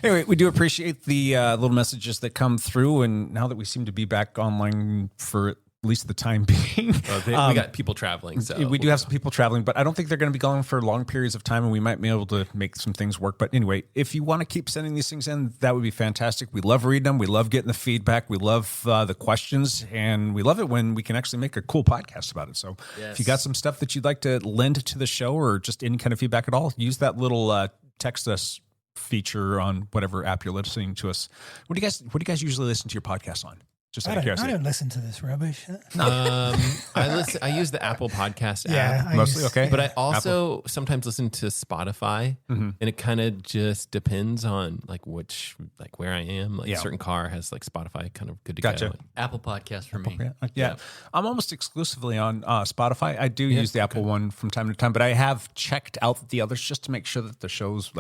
Anyway, we do appreciate the little messages that come through, and now that we seem to be back online for at least the time being. We got people traveling. So we do have some people traveling, but I don't think they're going to be gone for long periods of time, and we might be able to make some things work. But anyway, if you want to keep sending these things in, that would be fantastic. We love reading them. We love getting the feedback. We love the questions, and we love it when we can actually make a cool podcast about it. So if you got some stuff that you'd like to lend to the show or just any kind of feedback at all, use that little text us feature on whatever app you're listening to us. What do you guys usually listen to your podcast on? Just out of I curiosity. don't listen to this rubbish. I use the Apple Podcast app. Mostly, okay. But I also sometimes listen to Spotify, and it kind of just depends on where I am. Like a certain car has like Spotify kind of good to go. Apple Podcast for me. Yeah. I'm almost exclusively on Spotify. I do use the Apple one from time to time, but I have checked out the others just to make sure that the show's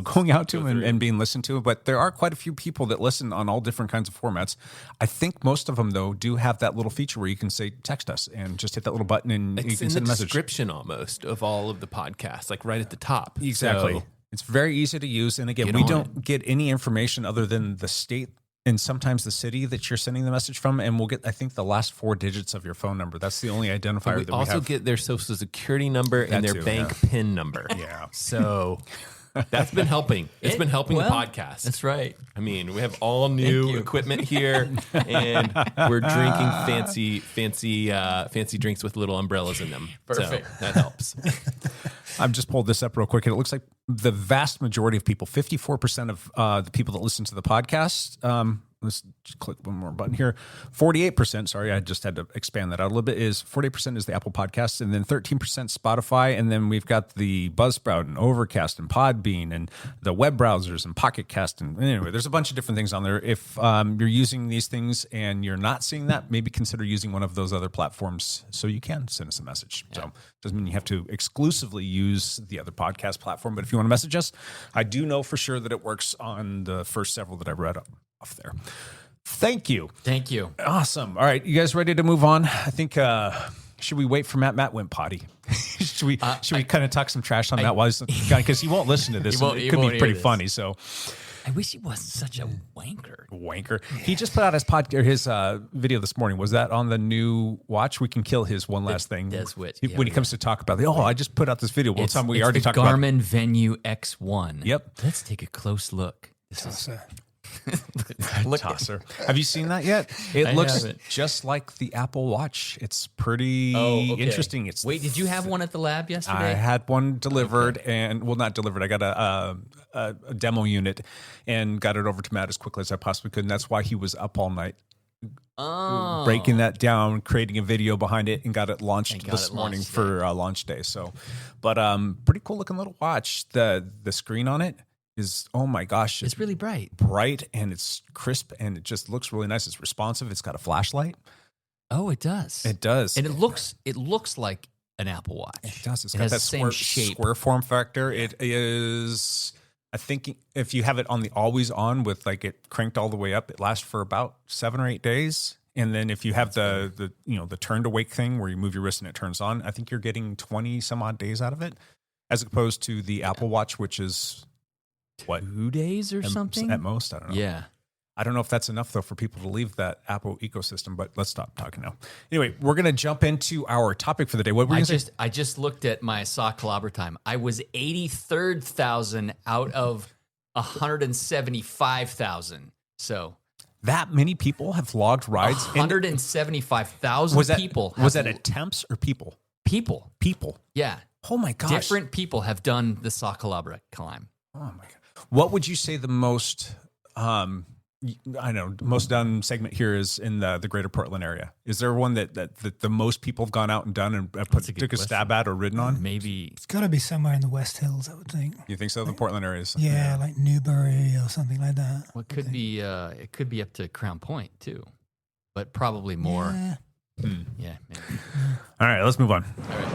going out to them and being listened to. But there are quite a few people that listen on all different kinds of formats. I think most of them, though, do have that little feature where you can say, text us, and just hit that little button and you can send a message. Description almost of all of the podcasts, like right at the top. Exactly. So, it's very easy to use. And again, we don't get any information other than the state and sometimes the city that you're sending the message from. And we'll get, I think, the last 4 digits of your phone number. That's the only identifier that we also have. get their social security number and their bank PIN number. Yeah. So that's been helping. It's been helping the podcast. That's right. I mean, we have all new equipment here, and we're drinking fancy drinks with little umbrellas in them. Perfect. So that helps. I've just pulled this up real quick, and it looks like the vast majority of people, 54% of the people that listen to the podcast, let's just click one more button here. 48%, sorry, I just had to expand that out a little bit, is 48% is the Apple Podcasts, and then 13% Spotify, and then we've got the Buzzsprout and Overcast and Podbean and the web browsers and Pocket Cast. And anyway, there's a bunch of different things on there. If you're using these things and you're not seeing that, maybe consider using one of those other platforms so you can send us a message. Yeah. So doesn't mean you have to exclusively use the other podcast platform, but if you want to message us, I do know for sure that it works on the first several that I read off there. Thank you. Thank you. Awesome. All right, you guys ready to move on? I think should we wait for Matt? Matt went potty. should we kind of talk some trash on Matt Wise because he won't listen to this. It could be pretty funny. So I wish he wasn't such a wanker. He just put out his video this morning. Was that on the new watch? We can kill his one last thing. When he comes to talk about I just put out this video. Well, we already talked about Garmin Venue X1. Yep. Let's take a close look. This is Tosser. Have you seen that yet? It I looks haven't. just like the Apple Watch. It's pretty Okay. interesting. It's Wait, did you have one at the lab yesterday? I had one delivered and not delivered. I got a demo unit and got it over to Matt as quickly as I possibly could. And that's why he was up all night breaking that down, creating a video behind it, and got it launched this morning for launch day. So, but pretty cool looking little watch. The screen on it is, oh my gosh, it's really bright, and it's crisp, and it just looks really nice. It's responsive. It's got a flashlight. Oh, it does. It does, and it looks like an Apple Watch. It does. It's it got has that the same shape. square form factor. It is. I think if you have it on the always on with like it cranked all the way up, it lasts for about 7 or 8 days. And then if you have the turn to wake thing where you move your wrist and it turns on, I think you're getting 20 some odd days out of it, as opposed to the Apple Watch, which is what, 2 days or something at most. I don't know. Yeah. I don't know if that's enough, though, for people to leave that Apple ecosystem, but let's stop talking now. Anyway, we're going to jump into our topic for the day. What were you going to say? I just looked at my sock clobber time. I was 83rd thousand out of 175,000. So that many people have logged rides? 175,000 people. Was that attempts or people? People. Yeah. Oh, my gosh. Different people have done the sock clobber climb. Oh, my God. What would you say the most... I know most done segment here is in the greater Portland area. Is there one that the most people have gone out and done and took a stab at or ridden on? Maybe It's got to be somewhere in the West Hills, I would think. You think so? The Portland area is Yeah, like Newbury or something like that. Well, it could be up to Crown Point too, but probably more. Yeah. Yeah, maybe. All right, let's move on. All right.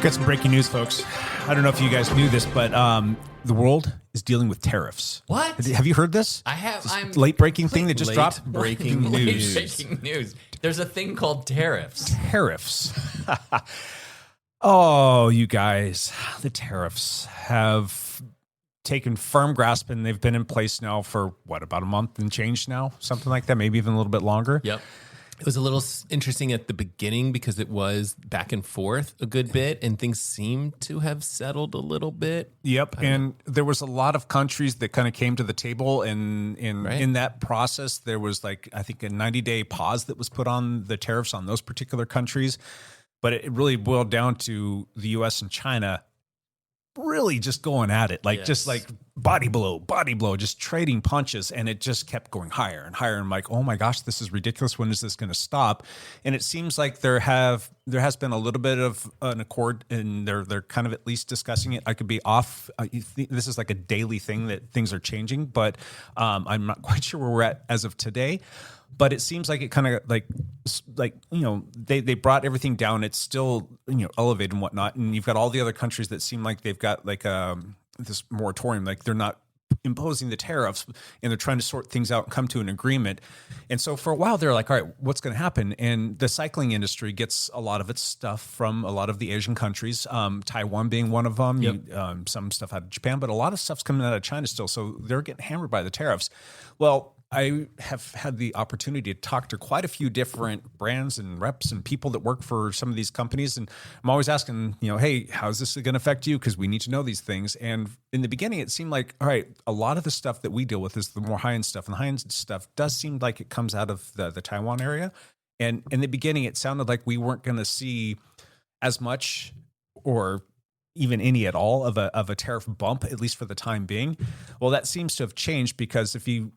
Got some breaking news, folks. I don't know if you guys knew this, but the world is dealing with tariffs. What? Have you heard this? I have. This late breaking thing that just dropped. Breaking news. Breaking news. There's a thing called tariffs. Tariffs. Oh, you guys, the tariffs have taken firm grasp, and they've been in place now for about a month and change now, something like that, maybe even a little bit longer. Yep. It was a little interesting at the beginning because it was back and forth a good bit, and things seemed to have settled a little bit. Yep, and there was a lot of countries that kind of came to the table, and in that process, there was I think a 90-day pause that was put on the tariffs on those particular countries, but it really boiled down to the U.S. and China really just going at it, just body blow, just trading punches. And it just kept going higher and higher. And I'm like, oh my gosh, this is ridiculous. When is this going to stop? And it seems like there has been a little bit of an accord, and they're kind of at least discussing it. I could be off. This is like a daily thing that things are changing, but I'm not quite sure where we're at as of today. But it seems like it kind of they brought everything down. It's still elevated and whatnot, and you've got all the other countries that seem like they've got this moratorium, like they're not imposing the tariffs, and they're trying to sort things out and come to an agreement. And so for a while they're like, all right, what's going to happen? And the cycling industry gets a lot of its stuff from a lot of the Asian countries, Taiwan being one of them. Yep. Some stuff out of Japan, but a lot of stuff's coming out of China still. So they're getting hammered by the tariffs. Well, I have had the opportunity to talk to quite a few different brands and reps and people that work for some of these companies. And I'm always asking, hey, how's this going to affect you? Because we need to know these things. And in the beginning, it seemed like, all right, a lot of the stuff that we deal with is the more high-end stuff. And the high-end stuff does seem like it comes out of the Taiwan area. And in the beginning, it sounded like we weren't going to see as much or even any at all of a tariff bump, at least for the time being. Well, that seems to have changed, because if you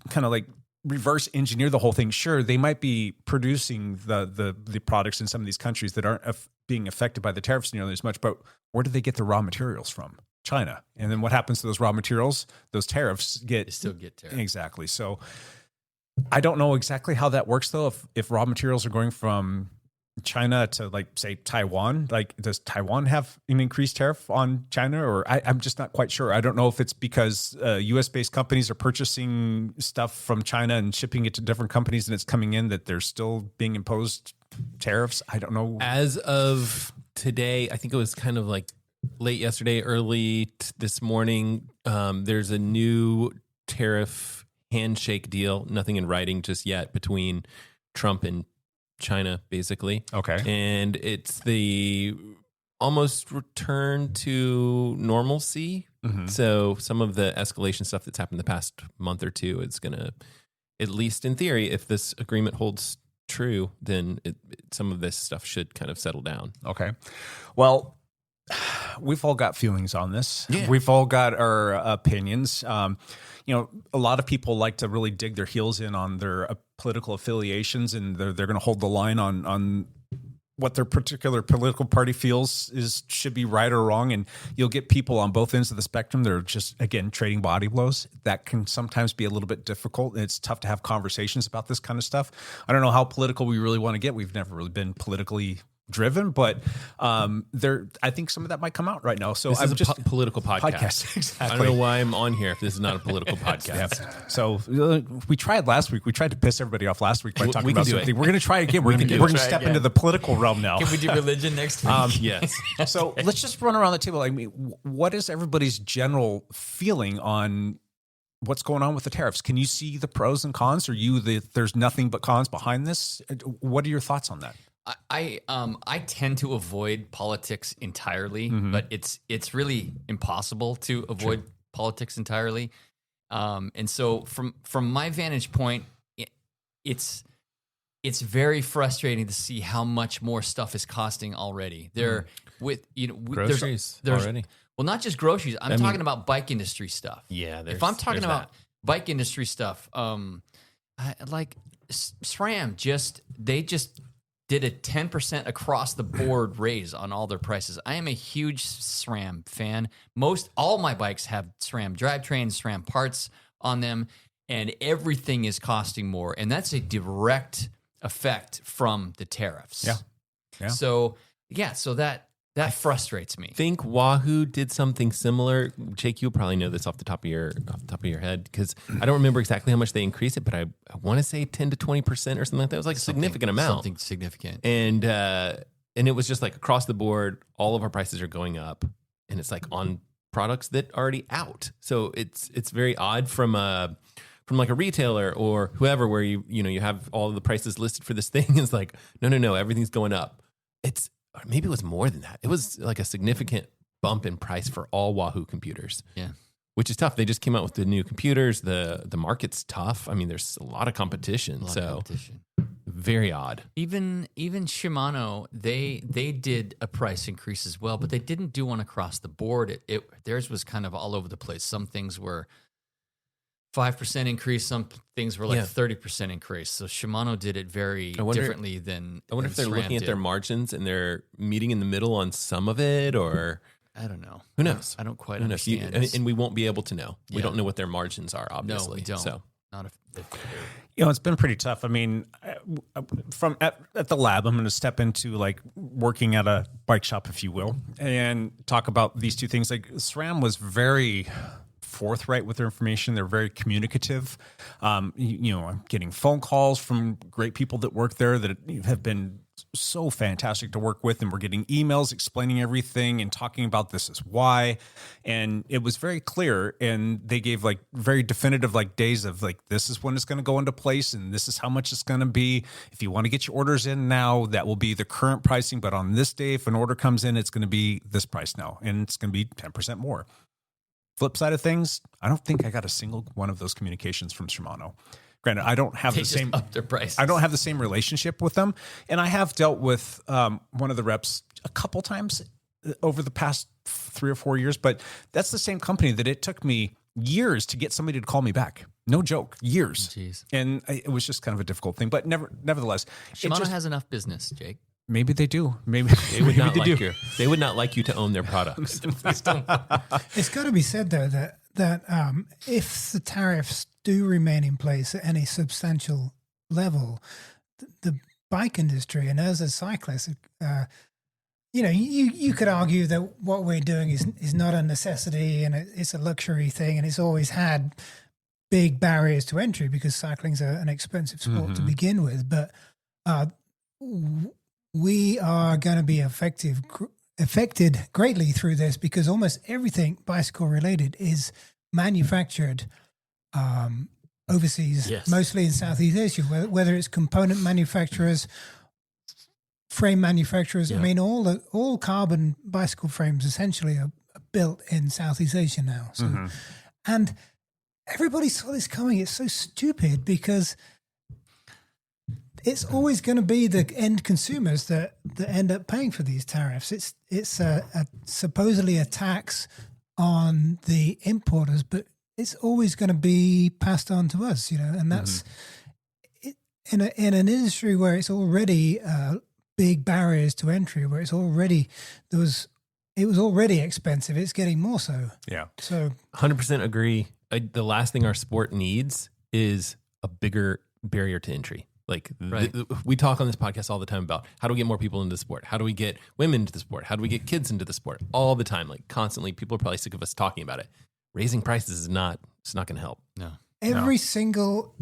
kind of reverse engineer the whole thing, sure, they might be producing the products in some of these countries that aren't being affected by the tariffs nearly as much, but where do they get the raw materials from? China. And then what happens to those raw materials? Those tariffs still get tariffs. Exactly. So I don't know exactly how that works, though. If raw materials are going from China to say Taiwan, does Taiwan have an increased tariff on China? Or I'm just not quite sure. I don't know if it's because US based companies are purchasing stuff from China and shipping it to different companies and it's coming in that they're still being imposed tariffs. I don't know. As of today, I think it was kind of late yesterday, early this morning, there's a new tariff handshake deal, nothing in writing just yet, between Trump and China, basically. Okay. And it's the almost returned to normalcy. So some of the escalation stuff that's happened the past month or two, it's going to, at least in theory, if this agreement holds true, then some of this stuff should kind of settle down. Okay. Well, we've all got feelings on this. Yeah. We've all got our opinions. A lot of people like to really dig their heels in on their political affiliations, and they're going to hold the line on what their particular political party feels should be right or wrong. And you'll get people on both ends of the spectrum. They're just, again, trading body blows. That can sometimes be a little bit difficult. It's tough to have conversations about this kind of stuff. I don't know how political we really want to get. We've never really been politically driven, but I think some of that might come out right now. So this I'm is a just political podcast. Exactly. I don't know why I'm on here if this is not a political podcast. Yep. So we tried last week. We tried to piss everybody off last week by talking about something. We're going to try again. We're going to step into the political realm now. Can we do religion next week? Yes. So let's just run around the table. I mean, what is everybody's general feeling on what's going on with the tariffs? Can you see the pros and cons? There's nothing but cons behind this? What are your thoughts on that? I tend to avoid politics entirely, but it's really impossible to avoid politics entirely. And so from my vantage point, it's very frustrating to see how much more stuff is costing already. Groceries already. Well, not just groceries. I'm talking about bike industry stuff. Yeah. If I'm talking about bike industry stuff, like SRAM they just did a 10% across the board raise on all their prices. I am a huge SRAM fan. All my bikes have SRAM drivetrains, SRAM parts on them, and everything is costing more. And that's a direct effect from the tariffs. Yeah. So that frustrates me. I think Wahoo did something similar. Jake, you'll probably know this off the top of your head, because I don't remember exactly how much they increased it, but I want to say 10 to 20% or something like that. It was like a significant amount. Something significant. And it was just like across the board, all of our prices are going up, and it's like on products that are already out. So it's very odd from like a retailer or whoever, where you have all of the prices listed for this thing. It's like, no, everything's going up. Or maybe it was more than that. It was like a significant bump in price for all Wahoo computers. Yeah. Which is tough. They just came out with the new computers. The market's tough. I mean, there's a lot of competition. Very odd. Even Shimano, they did a price increase as well, but they didn't do one across the board. Theirs was kind of all over the place. Some things were 5% increase, some things were like 30% increase. So Shimano did it very differently than I wonder if they're SRAM looking at their margins and they're meeting in the middle on some of it, or I don't know. Who knows? I don't quite understand. And we won't be able to know. We don't know what their margins are, obviously. No, we don't. So. Not if it's been pretty tough. I mean, from at the lab, I'm going to step into like working at a bike shop, if you will, and talk about these two things. Like SRAM was very forthright with their information. They're very communicative. I'm getting phone calls from great people that work there that have been so fantastic to work with, and we're getting emails explaining everything and talking about this is why. And it was very clear, and they gave like very definitive like days of like, this is when it's going to go into place and this is how much it's going to be. If you want to get your orders in now, that will be the current pricing, but on this day, if an order comes in, it's going to be this price now, and it's going to be 10% more. Flip side of things, I don't think I got a single one of those communications from Shimano. Granted, I don't have they just up their prices. I don't have the same relationship with them, and I have dealt with one of the reps a couple times over the past 3 or 4 years. But that's the same company that it took me years to get somebody to call me back. No joke, years. Jeez. And it was just kind of a difficult thing. But nevertheless, Shimano has enough business, Jake. Maybe they do. Maybe they would not like you. They would not like you to own their products. It's got to be said though that if the tariffs do remain in place at any substantial level, the bike industry and us as cyclists, you could argue that what we're doing is not a necessity and it's a luxury thing, and it's always had big barriers to entry because cycling's an expensive sport to begin with. But we are going to be affected greatly through this because almost everything bicycle related is manufactured overseas, mostly in Southeast Asia, whether it's component manufacturers frame manufacturers. I mean, all carbon bicycle frames essentially are built in Southeast Asia now. So, and everybody saw this coming. It's so stupid because it's always going to be the end consumers that end up paying for these tariffs. It's a supposedly a tax on the importers, but it's always going to be passed on to us, and that's in an industry where it's already big barriers to entry, where it was already expensive. It's getting more so. Yeah. So 100% agree. The last thing our sport needs is a bigger barrier to entry. Like we talk on this podcast all the time about how do we get more people into the sport? How do we get women into the sport? How do we get kids into the sport? All the time, like constantly. People are probably sick of us talking about it. Raising prices is not going to help. No. Every single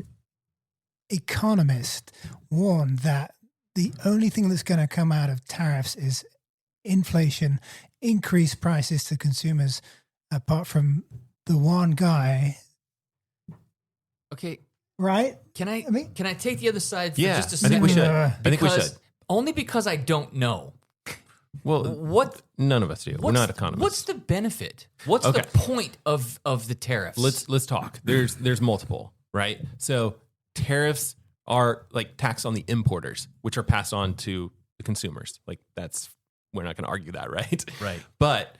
economist warned that the only thing that's going to come out of tariffs is inflation, increased prices to consumers, apart from the one guy. Okay. Right? Can I take the other side for Yeah, just a I second? think we should. I think we should. Only because I don't know. Well, none of us do. We're not economists. What's the benefit? What's the point of the tariffs? Let's talk. There's multiple, right? So tariffs are like tax on the importers, which are passed on to the consumers. Like we're not going to argue that, right? Right. But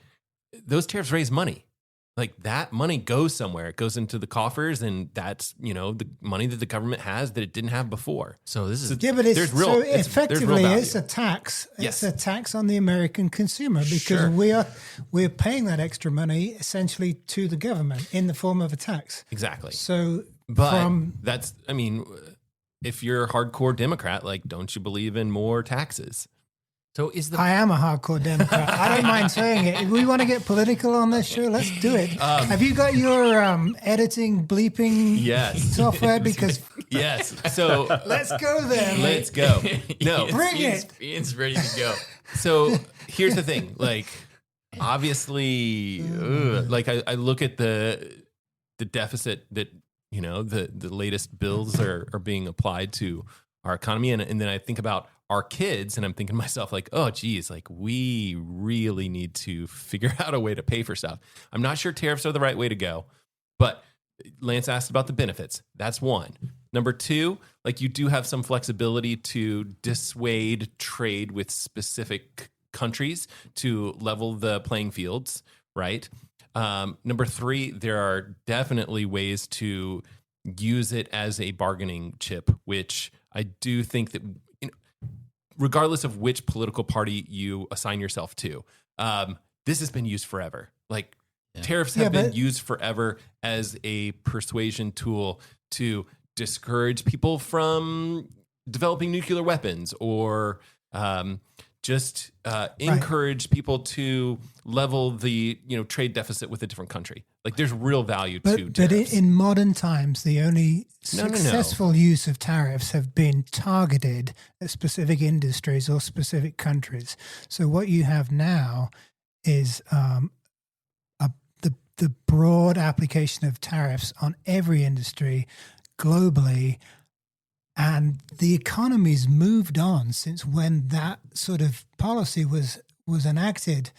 those tariffs raise money. Like that money goes somewhere. It goes into the coffers, and that's the money that the government has that it didn't have before. So this is but effectively it's a tax. Yes. It's a tax on the American consumer because we're paying that extra money essentially to the government in the form of a tax. Exactly. So, if you're a hardcore Democrat, like, don't you believe in more taxes? So I am a hardcore Democrat. I don't mind saying it. If we want to get political on this show, let's do it. Have you got your editing, bleeping software? Because yes. So let's go there. Let's go. No, bring it. Ian's ready to go. So here's the thing. Like, obviously, like I look at the deficit that the latest bills are being applied to our economy, and then I think about our kids, and I'm thinking to myself, like, oh, geez, like we really need to figure out a way to pay for stuff. I'm not sure tariffs are the right way to go, but Lance asked about the benefits. That's one. Number two, like you do have some flexibility to dissuade trade with specific countries to level the playing fields, right? Number three, there are definitely ways to use it as a bargaining chip, which I do think that regardless of which political party you assign yourself to, this has been used forever. Like tariffs have been used forever as a persuasion tool to discourage people from developing nuclear weapons or encourage people to level the trade deficit with a different country. Like there's real value to tariffs. But in modern times, the only successful use of tariffs have been targeted at specific industries or specific countries. So what you have now is the broad application of tariffs on every industry globally. And the economy's moved on since when that sort of policy was enacted.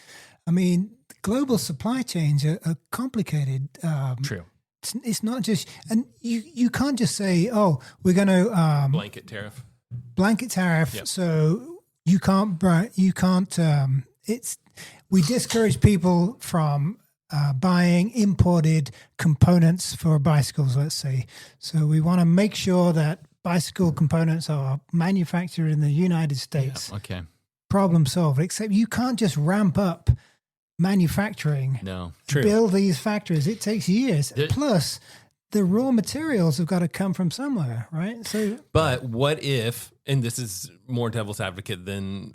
I mean, global supply chains are complicated. True. It's not just, and you can't just say, oh, we're going to blanket tariff. Yep. So you can't. We discourage people from buying imported components for bicycles, let's say. So we want to make sure that bicycle components are manufactured in the United States. Yeah, okay. Problem solved. Except you can't just ramp up manufacturing. No. To build these factories. It takes years. Plus, the raw materials have got to come from somewhere, right? So, but what if, and this is more devil's advocate than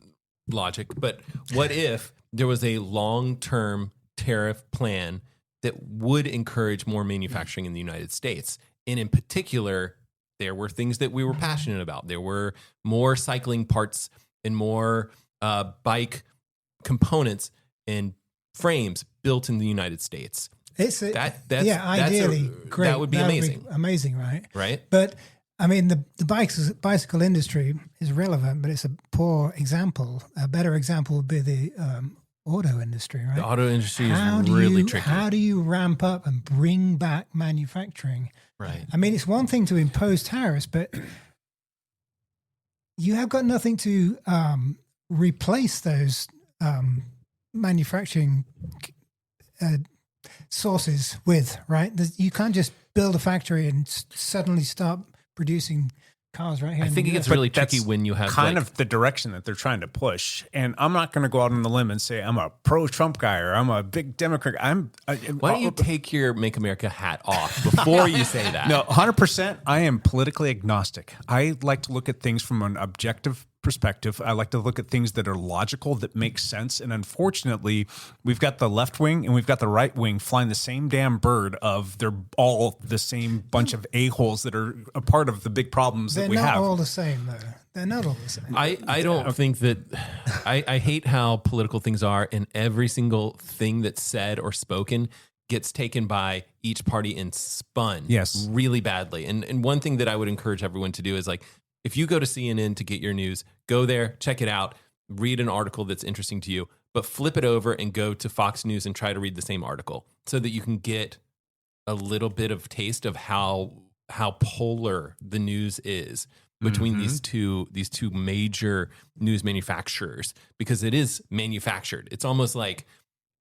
logic, but what if there was a long-term tariff plan that would encourage more manufacturing in the United States? And in particular, there were things that we were passionate about. There were more cycling parts and more bike components and frames built in the United States. Ideally, great. That would be amazing. Amazing, right? Right. But I mean, the bicycle industry is relevant, but it's a poor example. A better example would be the auto industry, right? The auto industry is really tricky. How do you ramp up and bring back manufacturing? Right. I mean, it's one thing to impose tariffs, but you have got nothing to replace those manufacturing sources with, right? You can't just build a factory and suddenly start producing cars right here. I think it gets really tricky when you have kind of the direction that they're trying to push. And I'm not going to go out on the limb and say I'm a pro-Trump guy or I'm a big Democrat. Why don't you take your Make America hat off before you say that? No, 100%. I am politically agnostic. I like to look at things from an objective perspective. I like to look at things that are logical, that make sense. And unfortunately, we've got the left wing and we've got the right wing flying the same damn bird of they're all the same bunch of a-holes that are a part of the big problems that we have. They're not all the same, though. They're not all the same. I don't think that I hate how political things are, and every single thing that's said or spoken gets taken by each party and spun really badly. And one thing that I would encourage everyone to do is, like, if you go to CNN to get your news, go there, check it out, read an article that's interesting to you, but flip it over and go to Fox News and try to read the same article so that you can get a little bit of taste of how polar the news is between these two major news manufacturers, because it is manufactured. It's almost like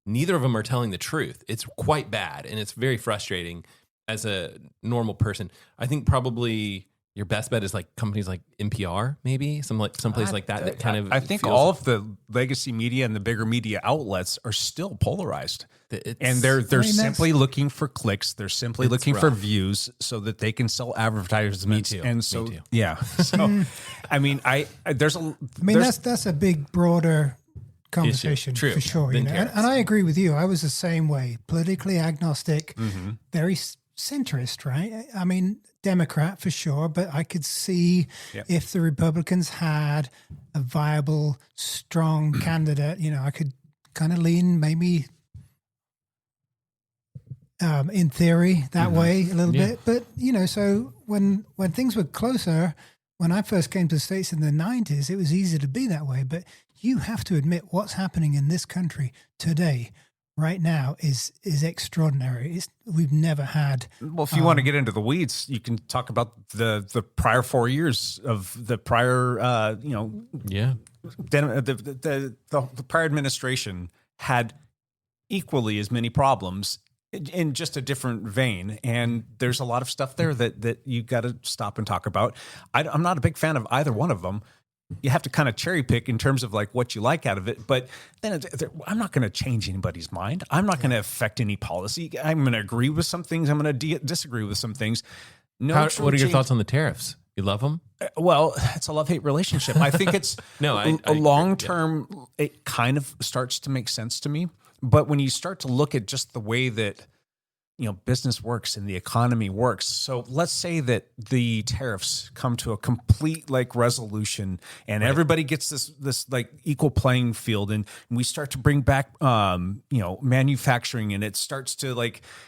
neither of them are telling the truth. It's quite bad, and it's very frustrating as a normal person. I think probably your best bet is like companies like NPR, maybe someplace like that. That kind of. I think all of the legacy media and the bigger media outlets are still polarized, and they're simply looking for clicks. They're simply looking for views so that they can sell advertisements. Me too. And so, Me too. yeah. So, I mean, that's a big, broader conversation for sure. You know? And I agree with you. I was the same way, politically agnostic, very centrist, right? I mean, Democrat for sure, but I could see if the Republicans had a viable, strong candidate, you know, I could kind of lean maybe in theory that way a little bit. But, you know, so when things were closer, when I first came to the States in the 90s, it was easy to be that way. But you have to admit what's happening in this country today, right now, is extraordinary. We've never had. Well, if you want to get into the weeds, you can talk about the prior 4 years of the prior, the prior administration had equally as many problems in just a different vein. And there's a lot of stuff there that you got to stop and talk about. I'm not a big fan of either one of them. You have to kind of cherry pick in terms of like what you like out of it. But then I'm not going to change anybody's mind. I'm not going to affect any policy. I'm going to agree with some things. I'm going to disagree with some things. What are your thoughts on the tariffs? You love them? Well, it's a love-hate relationship. I think it's a long-term, it kind of starts to make sense to me. But when you start to look at just the way that business works and the economy works. So let's say that the tariffs come to a complete resolution and everybody gets this equal playing field, and we start to bring back manufacturing, and it starts to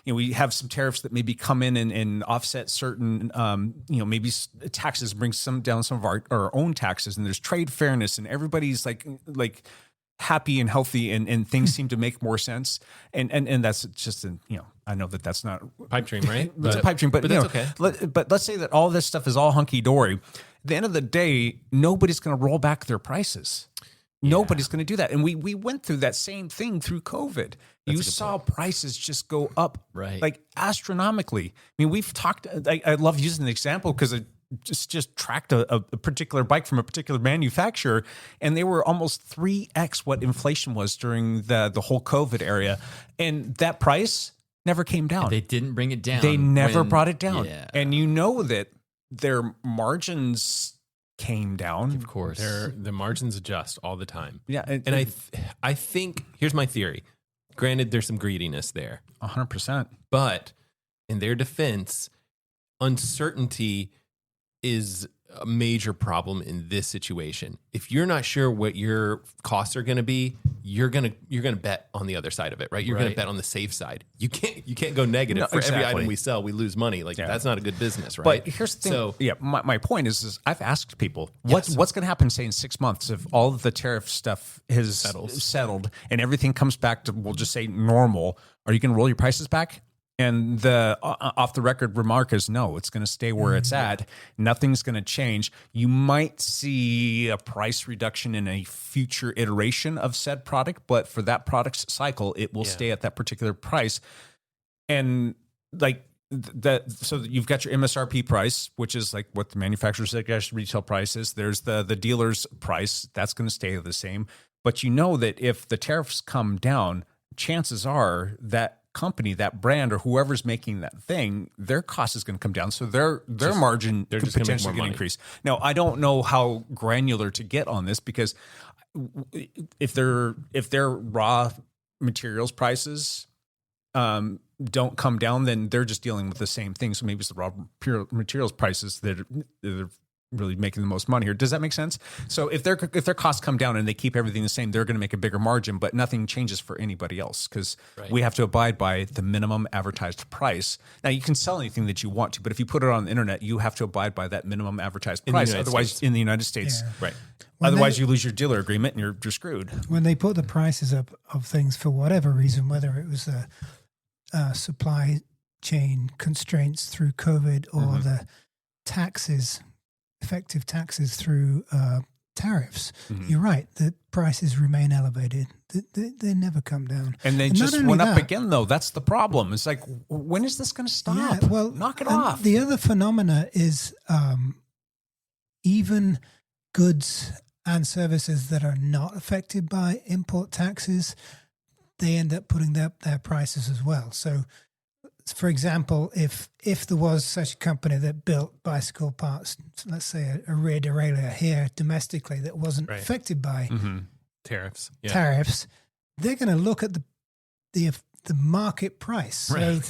we have some tariffs that maybe come in and offset certain maybe taxes, bring down some of our own taxes, and there's trade fairness, and everybody's like happy and healthy, and things seem to make more sense. And that's just I know that's not pipe dream, right? It's a pipe dream, but that's okay. But let's say that all this stuff is all hunky dory. At the end of the day, nobody's going to roll back their prices. Yeah. Nobody's going to do that. And we went through that same thing through COVID. You saw prices just go up astronomically. I mean, we've talked, I love using the example because it just tracked a particular bike from a particular manufacturer, and they were almost 3x what inflation was during the whole COVID area. And that price never came down. And they didn't bring it down. They never brought it down. Yeah. And that their margins came down. Of course. The margins adjust all the time. Yeah. And I think, here's my theory. Granted, there's some greediness there. 100%. But in their defense, uncertainty is a major problem in this situation. If you're not sure what your costs are going to be, you're going to bet on the other side of it, right? You're going to bet on the safe side. You can't go negative. For every item we sell, we lose money. Like that's not a good business, right? But here's the thing. My point is I've asked people what's going to happen, say in 6 months, if all of the tariff stuff has settled and everything comes back to, we'll just say normal. Are you going to roll your prices back? And the off the record remark is no, it's going to stay where it's at. Nothing's going to change. You might see a price reduction in a future iteration of said product, but for that product's cycle, it will stay at that particular price. And like that, so you've got your MSRP price, which is like what the manufacturer's retail price is. There's the dealer's price. That's going to stay the same. But you know that if the tariffs come down, chances are that company, that brand, or whoever's making that thing, their cost is going to come down. So their margin could potentially get increased. Now, I don't know how granular to get on this, because if their raw materials prices don't come down, then they're just dealing with the same thing. So maybe it's the raw materials prices that are really making the most money here. Does that make sense? So if their costs come down and they keep everything the same, they're going to make a bigger margin, but nothing changes for anybody else, because we have to abide by the minimum advertised price. Now, you can sell anything that you want to, but if you put it on the internet, you have to abide by that minimum advertised price. Otherwise, in the United States, right? Otherwise, you lose your dealer agreement and you're screwed. When they put the prices up of things for whatever reason, whether it was the supply chain constraints through COVID or the taxes, effective taxes through tariffs, you're right, the prices remain elevated. They never come down. And they just went up again, though. That's the problem. It's like, when is this going to stop? Yeah, well, knock it off. The other phenomena is even goods and services that are not affected by import taxes, they end up putting up their prices as well. So, for example, if there was such a company that built bicycle parts, let's say a rear derailleur here domestically that wasn't affected by tariffs, they're going to look at the market price. So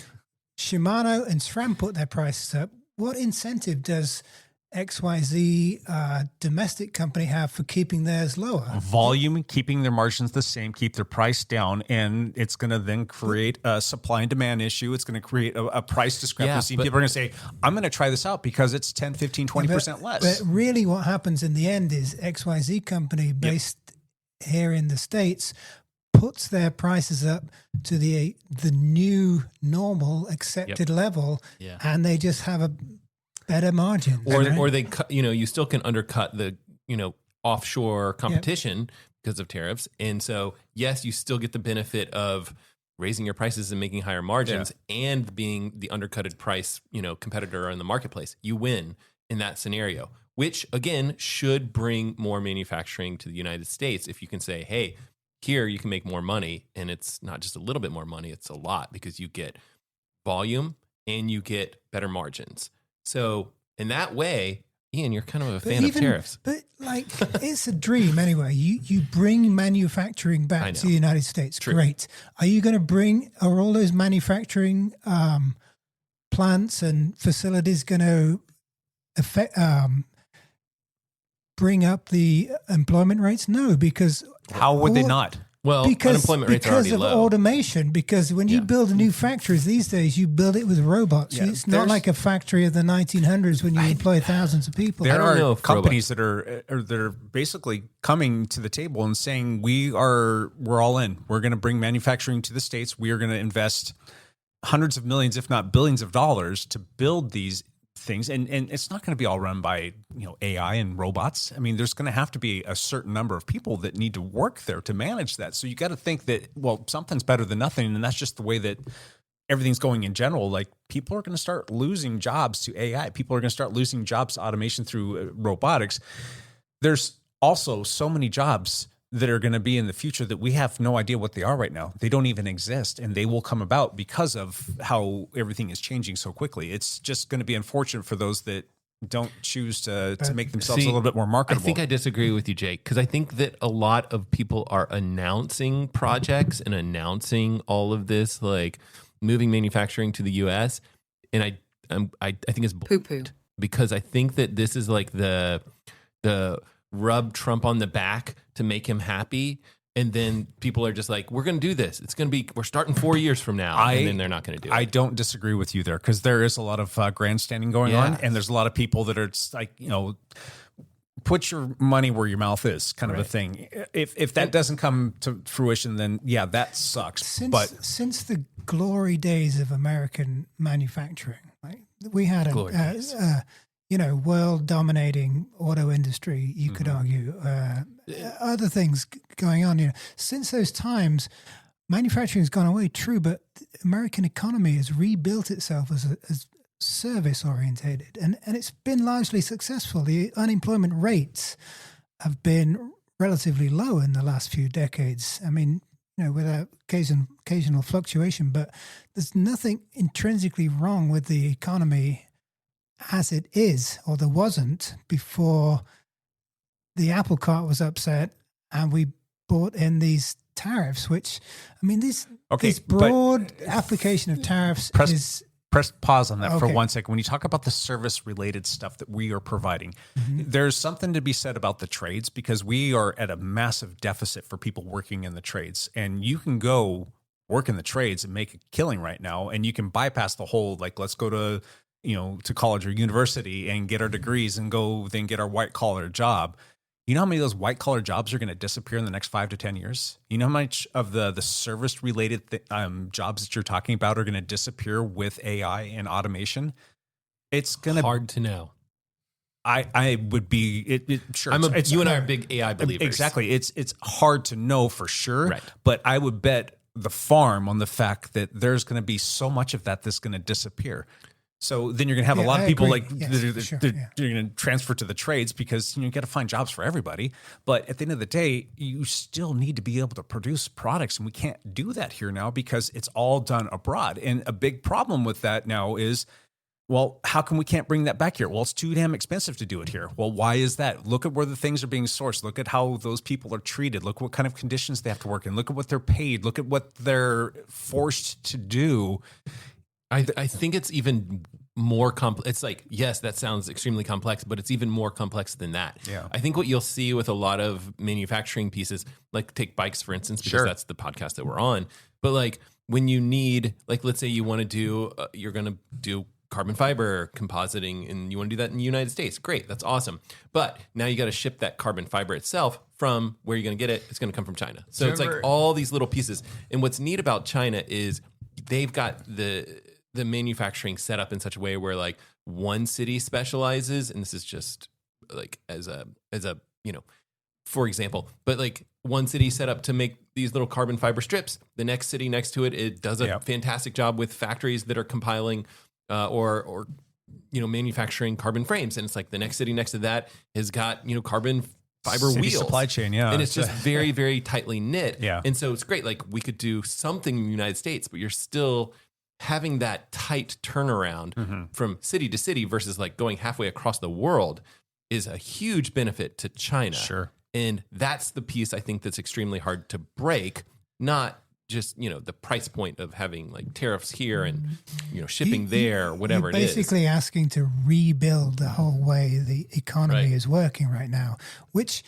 Shimano and SRAM put their prices up. What incentive does XYZ domestic company have for keeping theirs lower? Volume, keeping their margins the same, keep their price down, and it's going to then create a supply and demand issue. It's going to create a price discrepancy. People are going to say, I'm going to try this out because it's 10, 15, 20% less. But really what happens in the end is XYZ company based here in the States puts their prices up to the new normal accepted level, and they just have a better margin, or they, you still can undercut the, offshore competition because of tariffs. And so, yes, you still get the benefit of raising your prices and making higher margins and being the undercutted price, competitor in the marketplace. You win in that scenario, which again should bring more manufacturing to the United States. If you can say, hey, here you can make more money, and it's not just a little bit more money, it's a lot, because you get volume and you get better margins. So in that way, Ian, you're kind of a fan of tariffs. But it's a dream anyway. You bring manufacturing back to the United States. True. Great. Are you going to are all those manufacturing plants and facilities going to bring up the employment rates? No, because how would they not? Well, unemployment rates are already low. Because of automation, because when you build new factories these days, you build it with robots. It's not like a factory of the 1900s when you employ thousands of people. There are companies that are basically coming to the table and saying, we're all in. We're going to bring manufacturing to the States. We are going to invest hundreds of millions, if not billions of dollars to build these things, and it's not going to be all run by AI and robots. I mean, there's going to have to be a certain number of people that need to work there to manage that. So you got to think that, well, something's better than nothing, and that's just the way that everything's going in general. Like, people are going to start losing jobs to AI. People are going to start losing jobs to automation through robotics. There's also so many jobs that are going to be in the future that we have no idea what they are right now. They don't even exist, and they will come about because of how everything is changing so quickly. It's just going to be unfortunate for those that don't choose to make themselves a little bit more marketable. I think I disagree with you, Jake, because I think that a lot of people are announcing projects and announcing all of this, like moving manufacturing to the U.S., and I think it's poo-poo. because I think that this is like the rub Trump on the back to make him happy. And then people are just like, we're going to do this. It's going to be, we're starting 4 years from now. And then they're not going to do it. I don't disagree with you there, because there is a lot of grandstanding going on. And there's a lot of people that are just like, put your money where your mouth is kind of a thing. If that doesn't come to fruition, then yeah, that sucks. Since the glory days of American manufacturing, right, we had a world dominating auto industry, you could argue, other things going on. Since those times, manufacturing has gone away, true, but the American economy has rebuilt itself as service orientated, and it's been largely successful. The unemployment rates have been relatively low in the last few decades. I mean, with occasional fluctuation, but there's nothing intrinsically wrong with the economy as it is, or there wasn't before the apple cart was upset and we brought in these tariffs, which, I mean, this broad application of tariffs Press pause on that for 1 second. When you talk about the service-related stuff that we are providing, there's something to be said about the trades, because we are at a massive deficit for people working in the trades. And you can go work in the trades and make a killing right now, and you can bypass the whole, like, let's go to college or university and get our degrees and go then get our white-collar job. You know how many of those white-collar jobs are going to disappear in the next 5 to 10 years? You know how much of the service-related jobs that you're talking about are going to disappear with AI and automation? It's going to hard to know. I would be sure. You and I are big AI believers. Exactly. It's hard to know for sure. Right. But I would bet the farm on the fact that there's going to be so much of that that's going to disappear. So then you're going to have a lot of people you're going to transfer to the trades, because you got to find jobs for everybody. But at the end of the day, you still need to be able to produce products, and we can't do that here now because it's all done abroad. And a big problem with that now is, well, how come we can't bring that back here? Well, it's too damn expensive to do it here. Well, why is that? Look at where the things are being sourced. Look at how those people are treated. Look what kind of conditions they have to work in. Look at what they're paid. Look at what they're forced to do. I think it's even more complex. It's like, yes, that sounds extremely complex, but it's even more complex than that. Yeah. I think what you'll see with a lot of manufacturing pieces, like take bikes, for instance, because that's the podcast that we're on. But like when you need, like, let's say you want to do, you're going to do carbon fiber compositing, and you want to do that in the United States. Great. That's awesome. But now you got to ship that carbon fiber itself from where you're going to get it. It's going to come from China. So it's like all these little pieces. And what's neat about China is they've got the manufacturing set up in such a way where like one city specializes, and this is just like as a for example, but like one city set up to make these little carbon fiber strips. The next city next to it does a fantastic job with factories that are compiling or manufacturing carbon frames, and it's like the next city next to that has got carbon fiber City wheels, supply chain, and it's just very, very tightly knit. Yeah, and so it's great. Like we could do something in the United States, but you're still having that tight turnaround from city to city versus like going halfway across the world is a huge benefit to China. Sure. And that's the piece I think that's extremely hard to break, not just, the price point of having like tariffs here and, shipping there, whatever it is. Basically asking to rebuild the whole way the economy is working right now, which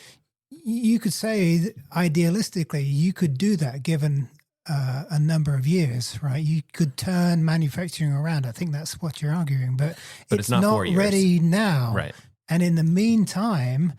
you could say that idealistically you could do that given a number of years, right? You could turn manufacturing around. I think that's what you're arguing, but it's not 4 years. ready now. Right. And in the meantime,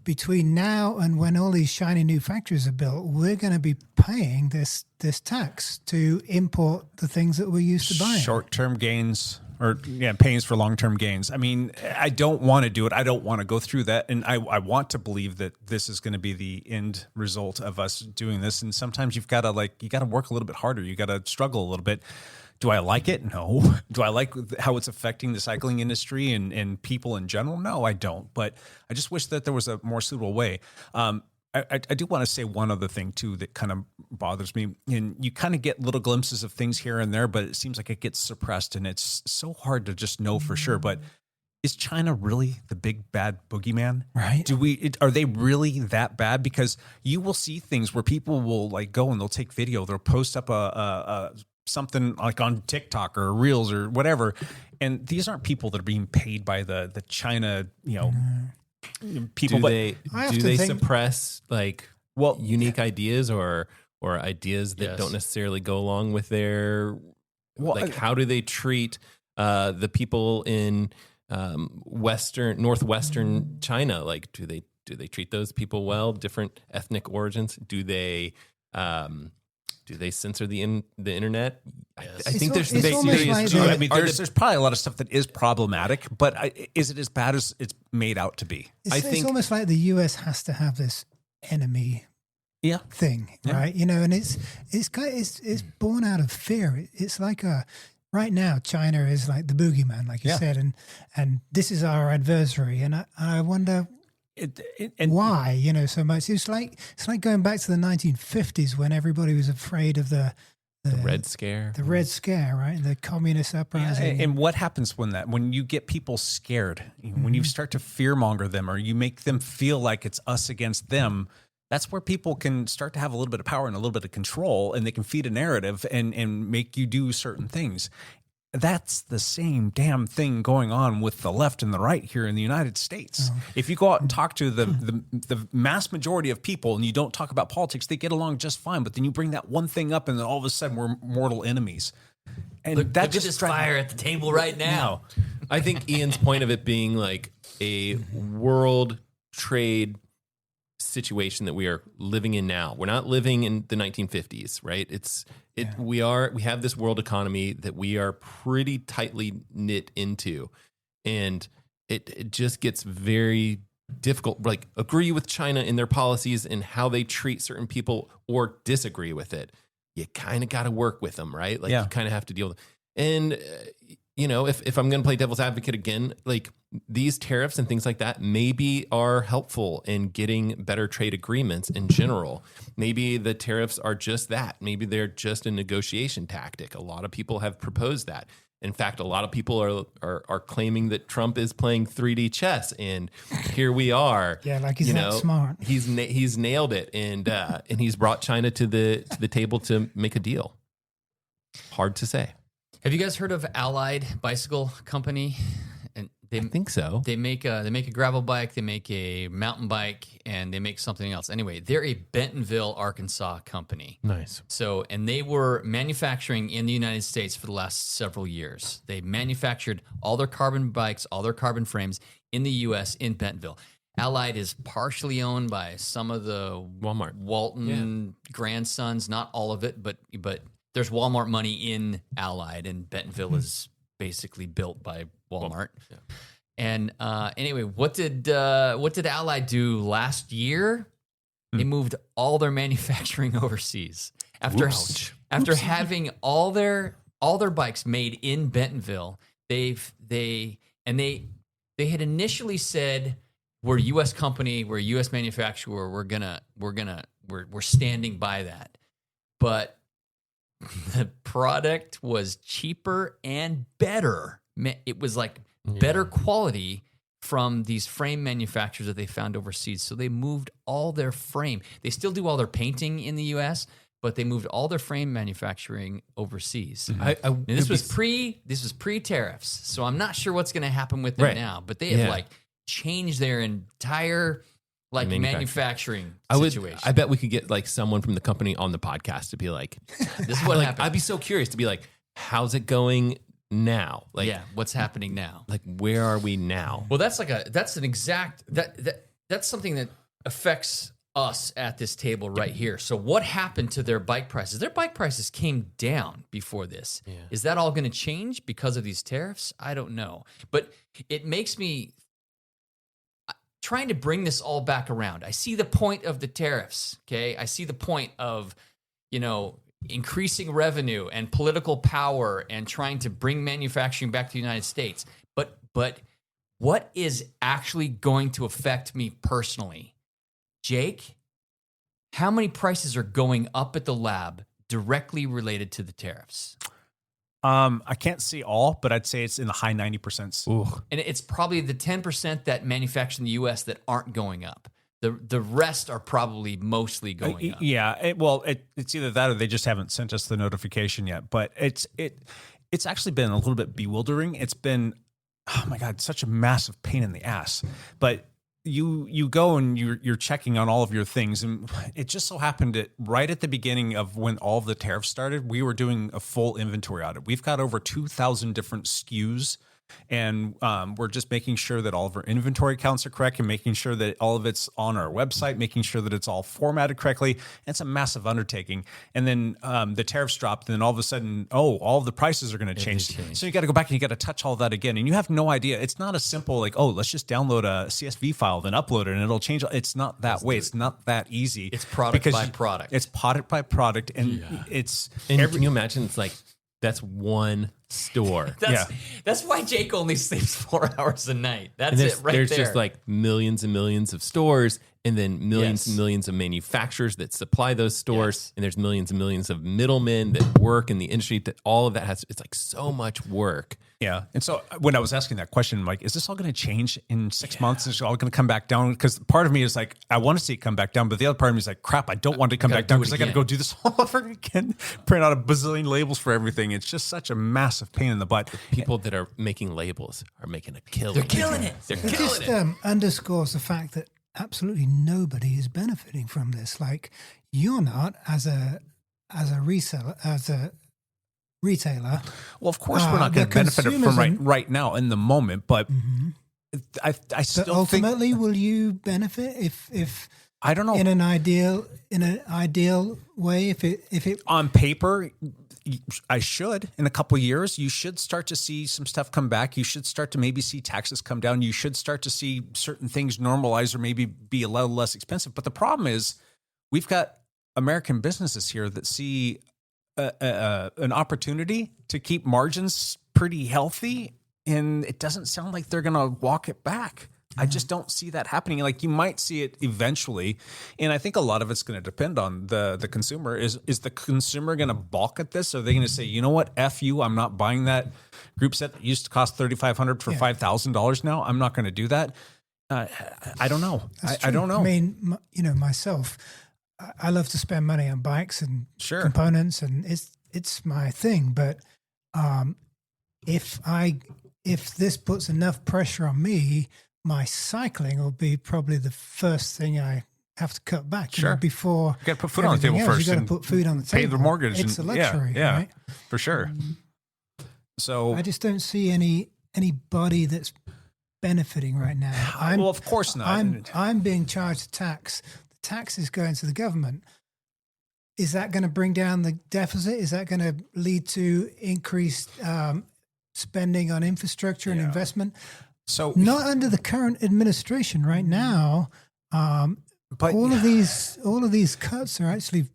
between now and when all these shiny new factories are built, we're going to be paying this tax to import the things that we're used to buying. Short-term gains or pains for long-term gains. I mean, I don't want to do it. I don't want to go through that. And I want to believe that this is going to be the end result of us doing this. And sometimes you've got to work a little bit harder. You got to struggle a little bit. Do I like it? No. Do I like how it's affecting the cycling industry and people in general? No, I don't. But I just wish that there was a more suitable way. I do want to say one other thing, too, that kind of bothers me. And you kind of get little glimpses of things here and there, but it seems like it gets suppressed, and it's so hard to just know for sure. But is China really the big bad boogeyman? Right. Are they really that bad? Because you will see things where people will like go and they'll take video, they'll post up a something like on TikTok or Reels or whatever, And these aren't people that are being paid by the China, people. Do they I have to think- suppress like unique ideas or ideas that don't necessarily go along with their how do they treat the people in northwestern China? Like, do they treat those people well? Different ethnic origins? Do they censor the internet? I think there's serious. I mean, there's probably a lot of stuff that is problematic, but is it as bad as it's made out to be? It's almost like the US has to have this enemy thing, right? And it's born out of fear. It's like right now China is like the boogeyman, like you said, and this is our adversary, and I wonder why so much. It's like going back to the 1950s when everybody was afraid of the Red Scare. The Red Scare, right? The communist uprising. And what happens when you get people scared, when you start to fearmonger them or you make them feel like it's us against them, that's where people can start to have a little bit of power and a little bit of control, and they can feed a narrative and make you do certain things. That's the same damn thing going on with the left and the right here in the United States. If you go out and talk to the mass majority of people and you don't talk about politics, they get along just fine. But then you bring that one thing up and then all of a sudden we're mortal enemies. And look at this fire at the table right now. I think Ian's point of it being like a world trade situation that we are living in now. We're not living in the 1950s, right? We have this world economy that we are pretty tightly knit into, and it just gets very difficult. Like, agree with China in their policies and how they treat certain people, or disagree with it. You kind of got to work with them, right? Like, you kind of have to deal with it. And if I'm going to play devil's advocate again, like, these tariffs and things like that maybe are helpful in getting better trade agreements in general. Maybe the tariffs are just that. Maybe they're just a negotiation tactic. A lot of people have proposed that. In fact, a lot of people are claiming that Trump is playing 3D chess, and here we are. Yeah, like he's not smart. He's nailed it, and he's brought China to the table to make a deal. Hard to say. Have you guys heard of Allied Bicycle Company? And I think so. They make a gravel bike, they make a mountain bike, and they make something else. Anyway, they're a Bentonville, Arkansas company. Nice. And they were manufacturing in the United States for the last several years. They manufactured all their carbon bikes, all their carbon frames in the U.S. in Bentonville. Allied is partially owned by some of the Walton grandsons, not all of it, but there's Walmart money in Allied, and Bentonville is basically built by Walmart. Yeah. And anyway, what did Allied do last year? They moved all their manufacturing overseas after having all their bikes made in Bentonville. They had initially said, we're a U.S. company, we're a U.S. manufacturer, we're standing by that, but the product was cheaper and better. It was like better quality from these frame manufacturers that they found overseas. So they moved all their frame. They still do all their painting in the U.S., but they moved all their frame manufacturing overseas. This was pre-tariffs, so I'm not sure what's going to happen with them now. But they have changed their entire manufacturing situation. I bet we could get someone from the company on the podcast to be like, this is what happened. I'd be so curious to be like, how's it going now? What's happening now? Like, where are we now? Well, that's something that affects us at this table right here. So what happened to their bike prices? Their bike prices came down before this. Yeah. Is that all going to change because of these tariffs? I don't know. But it makes me trying to bring this all back around. I see the point of the tariffs, okay? I see the point of, increasing revenue and political power and trying to bring manufacturing back to the United States. But what is actually going to affect me personally? Jake, how many prices are going up at the lab directly related to the tariffs? I can't see all, but I'd say it's in the high 90%. Ooh. And it's probably the 10% that manufacture in the U.S. that aren't going up. The rest are probably mostly going up. Yeah. It's either that or they just haven't sent us the notification yet. But it's it's actually been a little bit bewildering. It's been, oh my God, such a massive pain in the ass. But you go and you're checking on all of your things, and it just so happened that right at the beginning of when all of the tariffs started, we were doing a full inventory audit. We've got over 2,000 different SKUs. And we're just making sure that all of our inventory counts are correct and making sure that all of it's on our website, making sure that it's all formatted correctly. And it's a massive undertaking. And then the tariffs dropped, and then all of a sudden, all of the prices are going to change. So you got to go back and you got to touch all that again. And you have no idea. It's not a simple like, let's just download a CSV file, then upload it, and it'll change. It's not that way. It's not that easy. It's product by product. It's product by product. And it's... And can you imagine it's like, that's one store. That's why Jake only sleeps 4 hours a night. That's it right there's there. There's just like millions and millions of stores, and then millions and millions of manufacturers that supply those stores. And there's millions and millions of middlemen that work in the industry. That all of that it's like so much work. Yeah. And so when I was asking that question, I'm like, is this all going to change in 6 months? Is it all going to come back down? Because part of me is like, I want to see it come back down. But the other part of me is like, crap, I don't want it to come back down because I got to go do this all over again, print out a bazillion labels for everything. It's just such a massive pain in the butt. The people that are making labels are making a killing. They're killing it. They're It killing just it. underscores the fact that absolutely nobody is benefiting from this. Like, you're not as a reseller, as a retailer. Well, of course, we're not going to benefit from right now in the moment, but I still but ultimately, will you benefit if I don't know in an ideal way? If it on paper, I should. In a couple of years, you should start to see some stuff come back. You should start to maybe see taxes come down. You should start to see certain things normalize or maybe be a little less expensive. But the problem is, we've got American businesses here that see an opportunity to keep margins pretty healthy, and it doesn't sound like they're going to walk it back. I just don't see that happening. Like, you might see it eventually, and I think a lot of it's going to depend on the consumer. Is the consumer going to balk at this? Or are they going to say, you know what, F you, I'm not buying that group set that used to cost $3,500 for $5,000 now. I'm not going to do that. I don't know. I don't know. I mean, myself, I love to spend money on bikes and components, and it's my thing. But if this puts enough pressure on me, my cycling will be probably the first thing I have to cut back. Before you got to put food on the table first. You got to put food on the table. Pay the mortgage. It's a luxury, yeah, right? For sure. So I just don't see anybody that's benefiting right now. Well, of course not. I'm being charged a tax. The tax is going to the government. Is that going to bring down the deficit? Is that going to lead to increased spending on infrastructure and investment? So not under the current administration right now. But all of these cuts are actually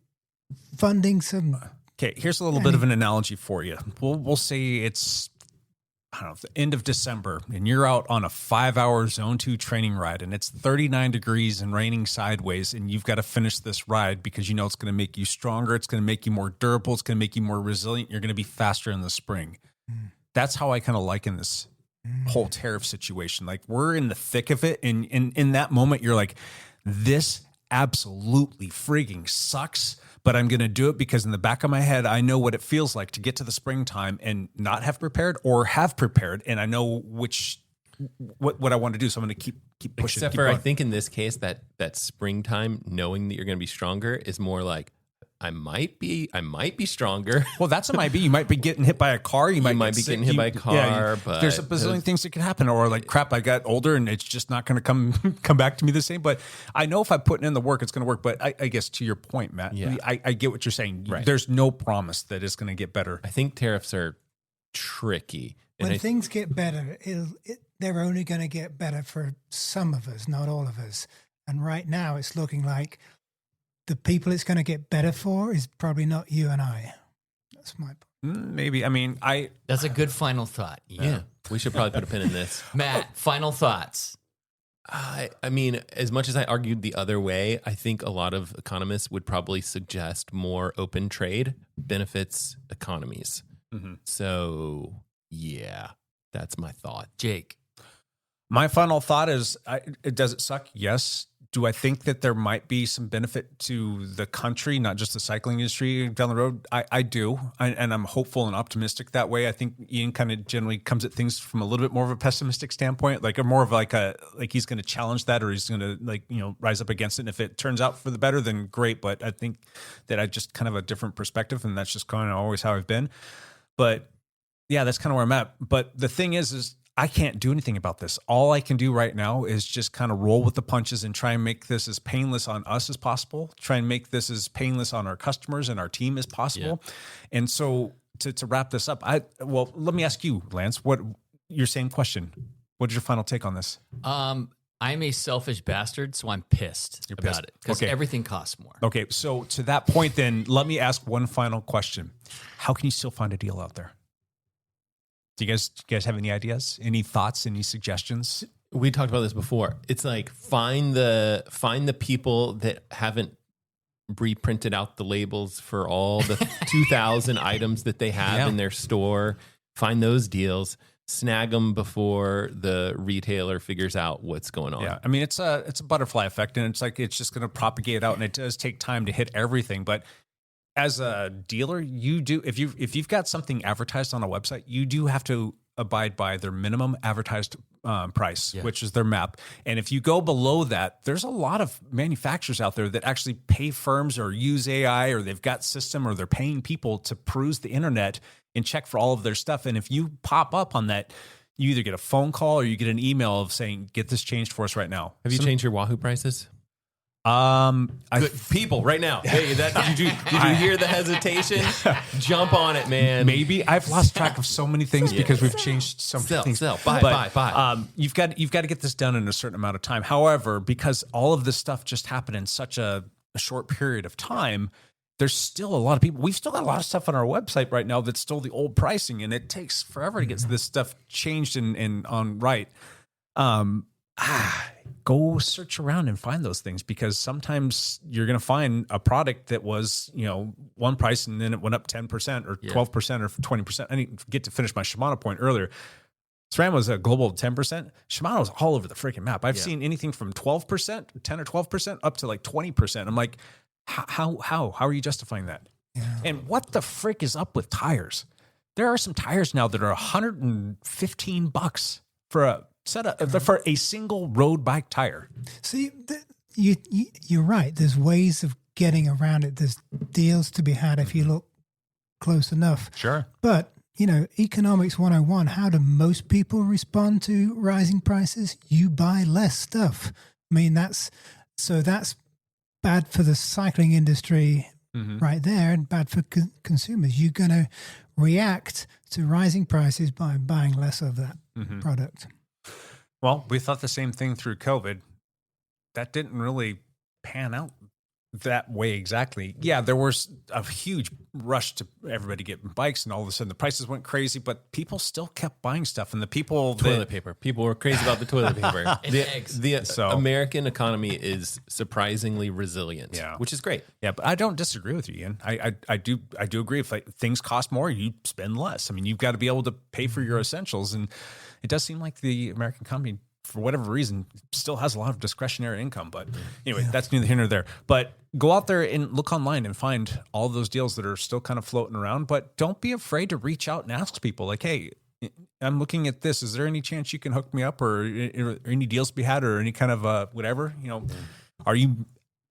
funding some. Okay, here's a little bit of an analogy for you. We'll say it's, I don't know, the end of December, and you're out on a 5-hour Zone 2 training ride, and it's 39 degrees and raining sideways, and you've got to finish this ride because you know it's going to make you stronger, it's going to make you more durable, it's going to make you more resilient, you're going to be faster in the spring. That's how I kind of liken this whole tariff situation. Like, we're in the thick of it, and in that moment, you're like, this absolutely frigging sucks, but I'm going to do it because in the back of my head, I know what it feels like to get to the springtime and not have prepared or have prepared. And I know what I want to do. So I'm going to keep pushing. Except for, I think in this case, that springtime, knowing that you're going to be stronger is more like, I might be stronger. Well, that's a might be. You might be getting hit by a car. You might be getting hit by a car. But there's a bazillion things that can happen. Or like, crap, I got older and it's just not going to come back to me the same. But I know if I put in the work, it's going to work. But I guess to your point, Matt, I get what you're saying. Right. There's no promise that it's going to get better. I think tariffs are tricky. When things get better, they're only going to get better for some of us, not all of us. And right now, it's looking like the people it's going to get better for is probably not you and I. That's my point. Maybe. I mean, That's a good final thought. Yeah. We should probably put a pin in this. Matt, final thoughts. I mean, as much as I argued the other way, I think a lot of economists would probably suggest more open trade benefits economies. Mm-hmm. So, yeah, that's my thought. Jake. My final thought is, does it suck? Yes. Do I think that there might be some benefit to the country, not just the cycling industry down the road? I do. And I'm hopeful and optimistic that way. I think Ian kind of generally comes at things from a little bit more of a pessimistic standpoint, like more of like he's going to challenge that, or he's going to rise up against it. And if it turns out for the better, then great. But I think that I just kind of a different perspective, and that's just kind of always how I've been. But yeah, that's kind of where I'm at. But the thing is I can't do anything about this. All I can do right now is just kind of roll with the punches and try and make this as painless on us as possible. Try and make this as painless on our customers and our team as possible. Yeah. And so to wrap this up, let me ask you, Lance, what your same question. What is your final take on this? I'm a selfish bastard, so I'm pissed about it because everything costs more. Okay, so to that point, then let me ask one final question: how can you still find a deal out there? Do you guys have any ideas? Any thoughts? Any suggestions? We talked about this before. It's like find the people that haven't reprinted out the labels for all the 2,000 items that they have in their store. Find those deals. Snag them before the retailer figures out what's going on. Yeah, I mean it's a butterfly effect, and it's just going to propagate out, and it does take time to hit everything, but. As a dealer, you do if you've got something advertised on a website, you do have to abide by their minimum advertised price, which is their MAP. And if you go below that, there's a lot of manufacturers out there that actually pay firms or use AI, or they've got system, or they're paying people to peruse the internet and check for all of their stuff. And if you pop up on that, you either get a phone call or you get an email of saying, "Get this changed for us right now." Have you changed your Wahoo prices? People right now. Hey, did you hear the hesitation? Jump on it, man. Maybe I've lost track of so many things because we've changed so many things. Buy. You've got to get this done in a certain amount of time. However, because all of this stuff just happened in such a short period of time, there's still a lot of people. We've still got a lot of stuff on our website right now that's still the old pricing, and it takes forever to get this stuff changed and on right. Go search around and find those things, because sometimes you're going to find a product that was, one price and then it went up 10% or 12% or 20%. I didn't get to finish my Shimano point earlier. SRAM was a global 10%. Shimano was all over the freaking map. I've seen anything from 12%, 10 or 12% up to like 20%. I'm like, how are you justifying that? Yeah. And what the frick is up with tires? There are some tires now that are $115 for a for a single road bike tire. See, you're right. There's ways of getting around it. There's deals to be had if you look close enough. Sure. But, economics 101, how do most people respond to rising prices? You buy less stuff. I mean, that's bad for the cycling industry right there, and bad for consumers. You're going to react to rising prices by buying less of that product. Well, we thought the same thing through COVID. That didn't really pan out that way exactly. Yeah, there was a huge rush to everybody getting bikes, and all of a sudden the prices went crazy, but people still kept buying stuff. And the toilet paper. People were crazy about the toilet paper. And eggs. The American economy is surprisingly resilient, which is great. Yeah, but I don't disagree with you, Ian. I do agree. If things cost more, you spend less. I mean, you've got to be able to pay for your essentials, and it does seem like the American economy, for whatever reason, still has a lot of discretionary income. But anyway, that's neither here nor there. But go out there and look online and find all those deals that are still kind of floating around. But don't be afraid to reach out and ask people, like, hey, I'm looking at this. Is there any chance you can hook me up, or any deals to be had, or any kind of whatever? Are you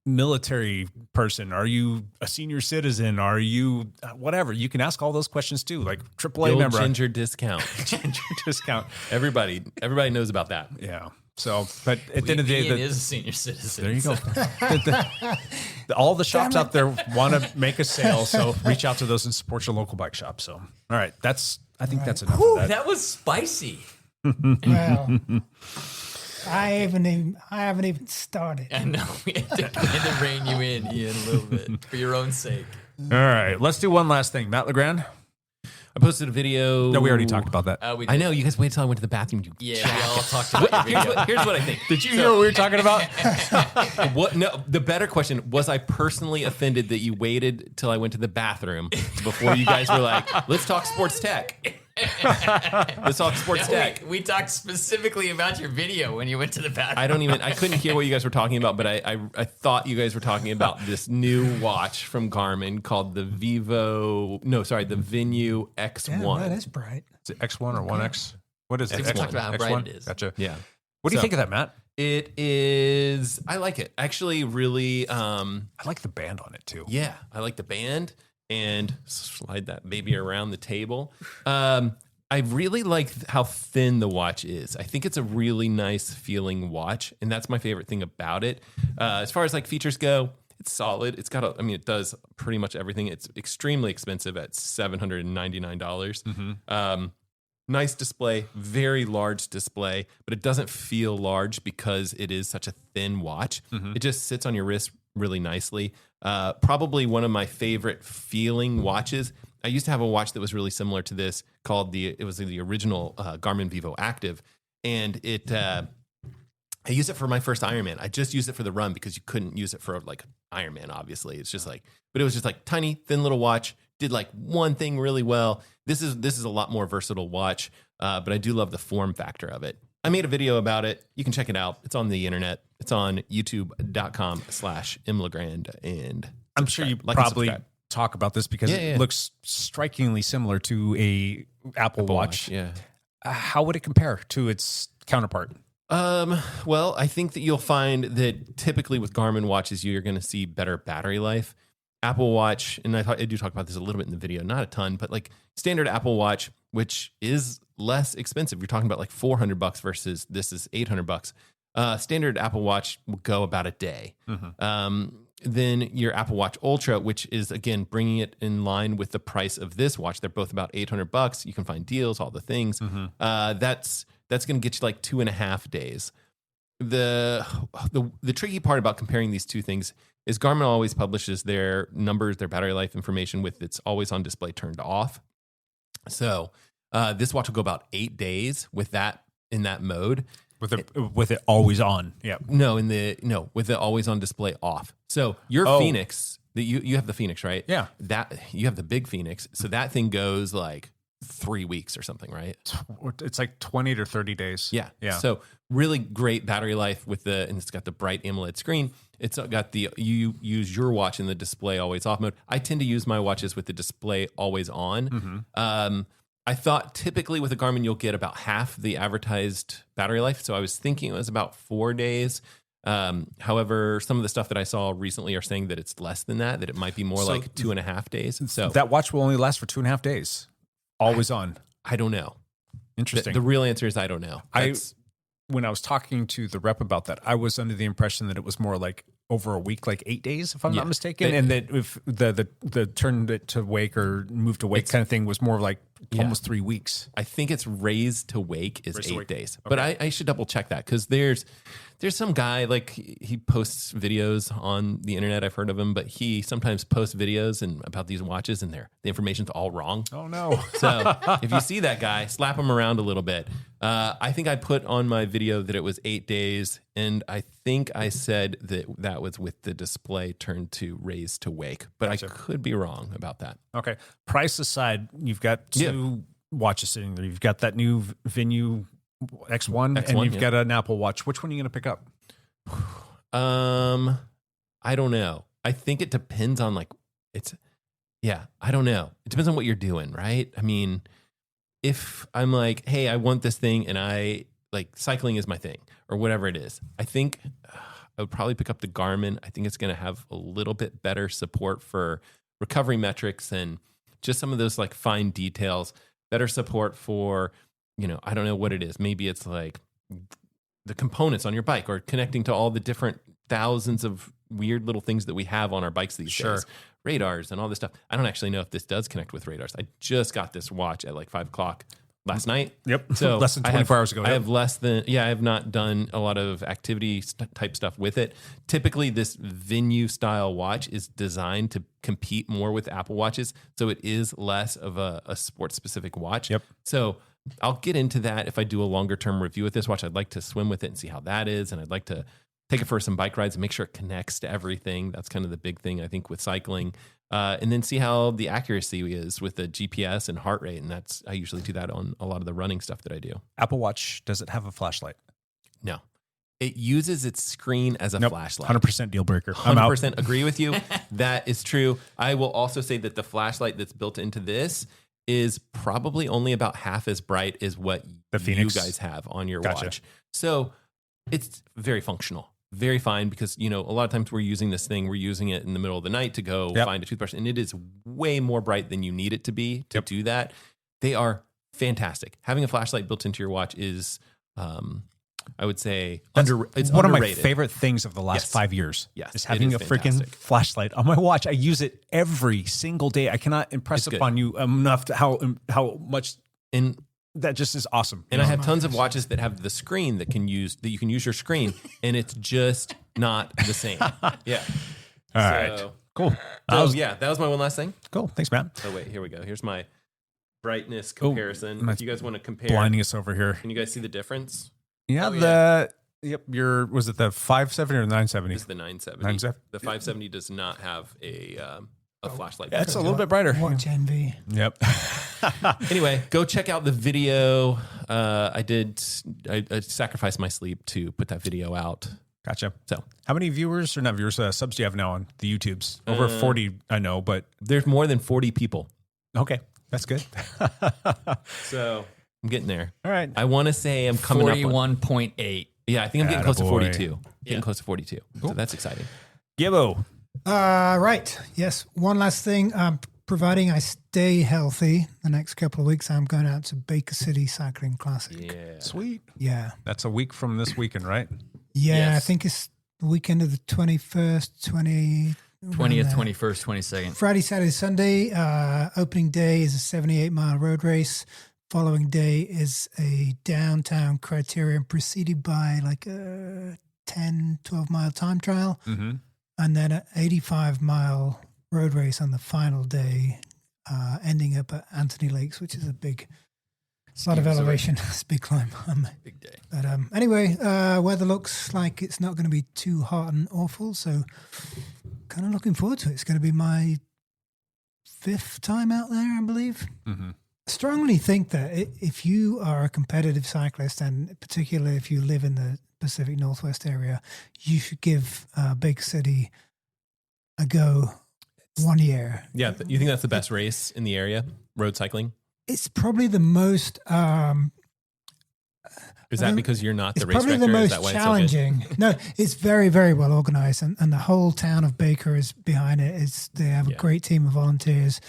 military person? Are you a senior citizen? Are you whatever? You can ask all those questions too, like AAA member. Ginger discount. Ginger discount. Everybody knows about that. Yeah. So, but at the end of the day, Ian is a senior citizen. There you go. All the shops out there want to make a sale, so reach out to those and support your local bike shop. So, all right, I think that's enough of that. That was spicy. Well, I haven't even started. I know. We had to rein you in, Ian, a little bit for your own sake. All right, let's do one last thing. Matt LeGrand? I posted a video. No, we already talked about that. I know. You guys waited till I went to the bathroom. We all talked about your video. Here's what I think. Did you hear what we were talking about? What? No. The better question was: I personally offended that you waited till I went to the bathroom before you guys were like, "Let's talk sports tech." Let's talk sports tech. We talked specifically about your video when you went to the bathroom. I couldn't hear what you guys were talking about, but I thought you guys were talking about this new watch from Garmin called the Venue X1. Yeah, that's bright. Is it X1 or 1X? What is it? X1. Talk about how bright it is. Gotcha. Yeah. What do you think of that, Matt? It is. I like it. Actually, really. I like the band on it too. Yeah, I like the band, and slide that baby around the table. I really like how thin the watch is. I think it's a really nice feeling watch, and that's my favorite thing about it. As far as like features go, it's solid. It's got it does pretty much everything. It's extremely expensive at $799. Nice display, very large display, but it doesn't feel large because it is such a thin watch. It just sits on your wrist really nicely. Probably one of my favorite feeling watches. I used to have a watch that was really similar to this called it was the original Garmin Vivo Active. And I used it for my first Ironman. I just used it for the run because you couldn't use it for like Ironman, obviously. It's just like, but it was just like tiny, thin little watch, did like one thing really well. This is a lot more versatile watch, but I do love the form factor of it. I made a video about it. You can check it out. It's on the internet. It's on youtube.com/imlegrand. And I'm sure you probably talk about this because it looks strikingly similar to a Apple Watch. Yeah. How would it compare to its counterpart? Well, I think that you'll find that typically with Garmin watches, you're going to see better battery life. Apple Watch, and I do talk about this a little bit in the video, not a ton, but like standard Apple Watch, which is less expensive. You're talking about like $400 versus this is $800. Standard Apple Watch will go about a day. Then your Apple Watch Ultra, which is again bringing it in line with the price of this watch. They're both about $800. You can find deals, all the things. That's going to get you like 2.5 days. The tricky part about comparing these two things is Garmin always publishes their numbers, their battery life information with its always on display turned off. So this watch will go about 8 days with that in that mode. With it always on. Yeah. With it always on display off. So your Phoenix, you have the Phoenix, right? Yeah. That you have the big Phoenix. So that thing goes like 3 weeks or something, right? It's like 20 to 30 days. Yeah. Yeah. So really great battery life and it's got the bright AMOLED screen. It's got you use your watch in the display always off mode. I tend to use my watches with the display always on. I thought typically with a Garmin, you'll get about half the advertised battery life. So I was thinking it was about 4 days. However, some of the stuff that I saw recently are saying that it's less than that it might be more like 2.5 days. So that watch will only last for 2.5 days. Always on. I don't know. Interesting. The real answer is I don't know. When I was talking to the rep about that, I was under the impression that it was more like over a week, like 8 days, if I'm not mistaken. And that if the turn it to wake or move to wake kind of thing was more like almost 3 weeks. I think it's raised to wake is 8 days. Okay. But I should double check that because there's some guy, like he posts videos on the internet. I've heard of him, but he sometimes posts videos about these watches and the information's all wrong. Oh no. So if you see that guy, slap him around a little bit. I think I put on my video that it was 8 days. And I think I said that was with the display turned to raise to wake, but gotcha. I could be wrong about that. Okay. Price aside, you've got two watches sitting there. You've got that new Venue X1 and you've got an Apple Watch. Which one are you going to pick up? I don't know. I think it depends on I don't know. It depends on what you're doing, right? I mean, if I'm like, hey, I want this thing and cycling is my thing or whatever it is, I think I would probably pick up the Garmin. I think it's going to have a little bit better support for recovery metrics and just some of those like fine details, better support for, I don't know what it is. Maybe it's like the components on your bike or connecting to all the different thousands of weird little things that we have on our bikes these days, radars and all this stuff. I don't actually know if this does connect with radars. I just got this watch at like 5 o'clock last night. Yep. So less than 24 hours ago. I have I have not done a lot of activity type stuff with it. Typically this Venue style watch is designed to compete more with Apple Watches. So it is less of a sports specific watch. Yep. So I'll get into that if I do a longer term review with this watch. I'd like to swim with it and see how that is. And I'd like to take it for some bike rides and make sure it connects to everything. That's kind of the big thing, I think, with cycling. and then see how the accuracy is with the GPS and heart rate. And I usually do that on a lot of the running stuff that I do. Apple Watch, does it have a flashlight? No. It uses its screen as a flashlight. 100% deal breaker. I'm out. 100% agree with you. That is true. I will also say that the flashlight that's built into this is probably only about half as bright as what the Phoenix you guys have on your watch. So it's very functional, very fine, because, a lot of times we're using it in the middle of the night to go find a toothbrush, and it is way more bright than you need it to be to do that. They are fantastic. Having a flashlight built into your watch is, I would say, it's one underrated. of my favorite things of the last 5 years. Yes, is having a freaking flashlight on my watch. I use it every single day. I cannot impress upon you enough to how much, and that just is awesome. And I have tons of watches that have the screen that you can use your screen, and it's just not the same. Yeah. All right. Cool. That was my one last thing. Cool. Thanks, Matt. Oh wait, here we go. Here's my brightness comparison. If you guys want to compare, blinding us over here. Can you guys see the difference? Yeah. Was it the 570 or the 970? This is the 970. 970. The 570 does not have a flashlight. That's a little bit brighter. Watch envy. Yep. Anyway, go check out the video. I sacrificed my sleep to put that video out. Gotcha. So how many subs do you have now on the YouTubes? Over 40, I know, but there's more than 40 people. Okay. That's good. So I'm getting there. All right. I want to say I'm coming 41.8. Yeah, I think I'm getting close to 42. Yeah. Getting close to 42. Cool. So that's exciting. Gibbo. Right. Yes. One last thing. Providing I stay healthy the next couple of weeks, I'm going out to Baker City Cycling Classic. Yeah. Sweet. Yeah. That's a week from this weekend, right? Yeah. Yes. I think it's the weekend of the 21st, 20th, 21st, 22nd. Friday, Saturday, Sunday. Opening day is a 78-mile road race. Following day is a downtown criterium preceded by like a 10, 12-mile time trial. Mm-hmm. And then an 85-mile road race on the final day, ending up at Anthony Lakes, which is a lot of elevation. It's a big climb. Big day. But anyway, weather looks like it's not going to be too hot and awful, so kind of looking forward to it. It's going to be my 5th time out there, I believe. Mm-hmm. Strongly think that if you are a competitive cyclist, and particularly if you live in the Pacific Northwest area, you should give Baker City a go 1 year. Yeah, you think that's the best race in the area, road cycling? It's probably the most... is that because you're not the race director? Probably the most challenging. No, it's very, very well organized, and the whole town of Baker is behind it. They have a great team of volunteers,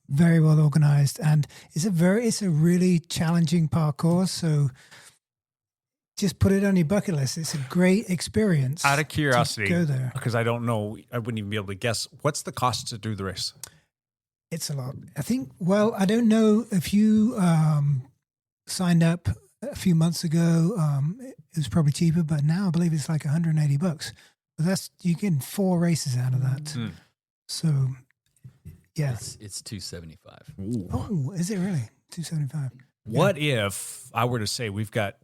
very well organized, and it's a really challenging parcours. So just put it on your bucket list. It's a great experience. Out of curiosity, go there, because I don't know, I wouldn't even be able to guess. What's the cost to do the race? It's a lot. I think. Well, I don't know if you signed up a few months ago. It was probably cheaper, but now I believe it's like $180. But you get 4 races out of that. Mm. So. Yeah, it's $275. Oh, is it really $275? What if I were to say we've got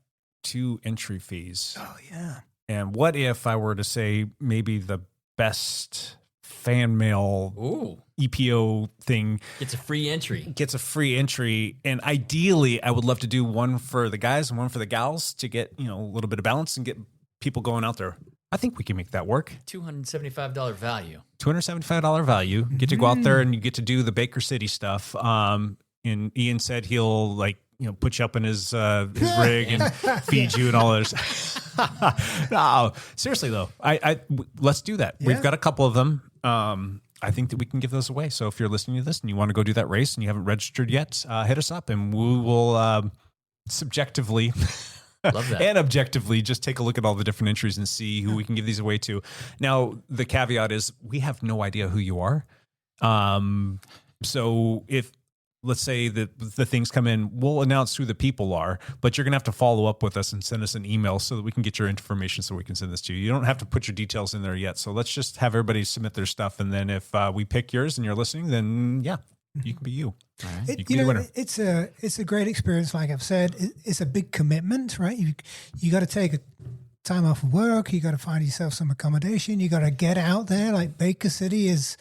2 entry fees? Oh yeah. And what if I were to say maybe the best fan mail EPO thing gets a free entry? And ideally, I would love to do one for the guys and one for the gals to get a little bit of balance and get people going out there. I think we can make that work. $275 value. $275 value. Get to go out there and you get to do the Baker City stuff. And Ian said he'll put you up in his rig and feed you and all this. No, seriously though, let's do that. Yeah. We've got a couple of them. I think that we can give those away. So if you're listening to this and you want to go do that race and you haven't registered yet, hit us up and we will subjectively Love that. and objectively just take a look at all the different entries and see who we can give these away to. Now, the caveat is we have no idea who you are. So if, let's say that the things come in, we'll announce who the people are, but you're going to have to follow up with us and send us an email so that we can get your information so we can send this to you. You don't have to put your details in there yet. So let's just have everybody submit their stuff. And then if we pick yours and you're listening, then yeah, you can be you. Right. You can be a winner. It's a great experience. Like I've said, it's a big commitment, right? You got to take a time off of work. You got to find yourself some accommodation. You got to get out there. Like Baker City is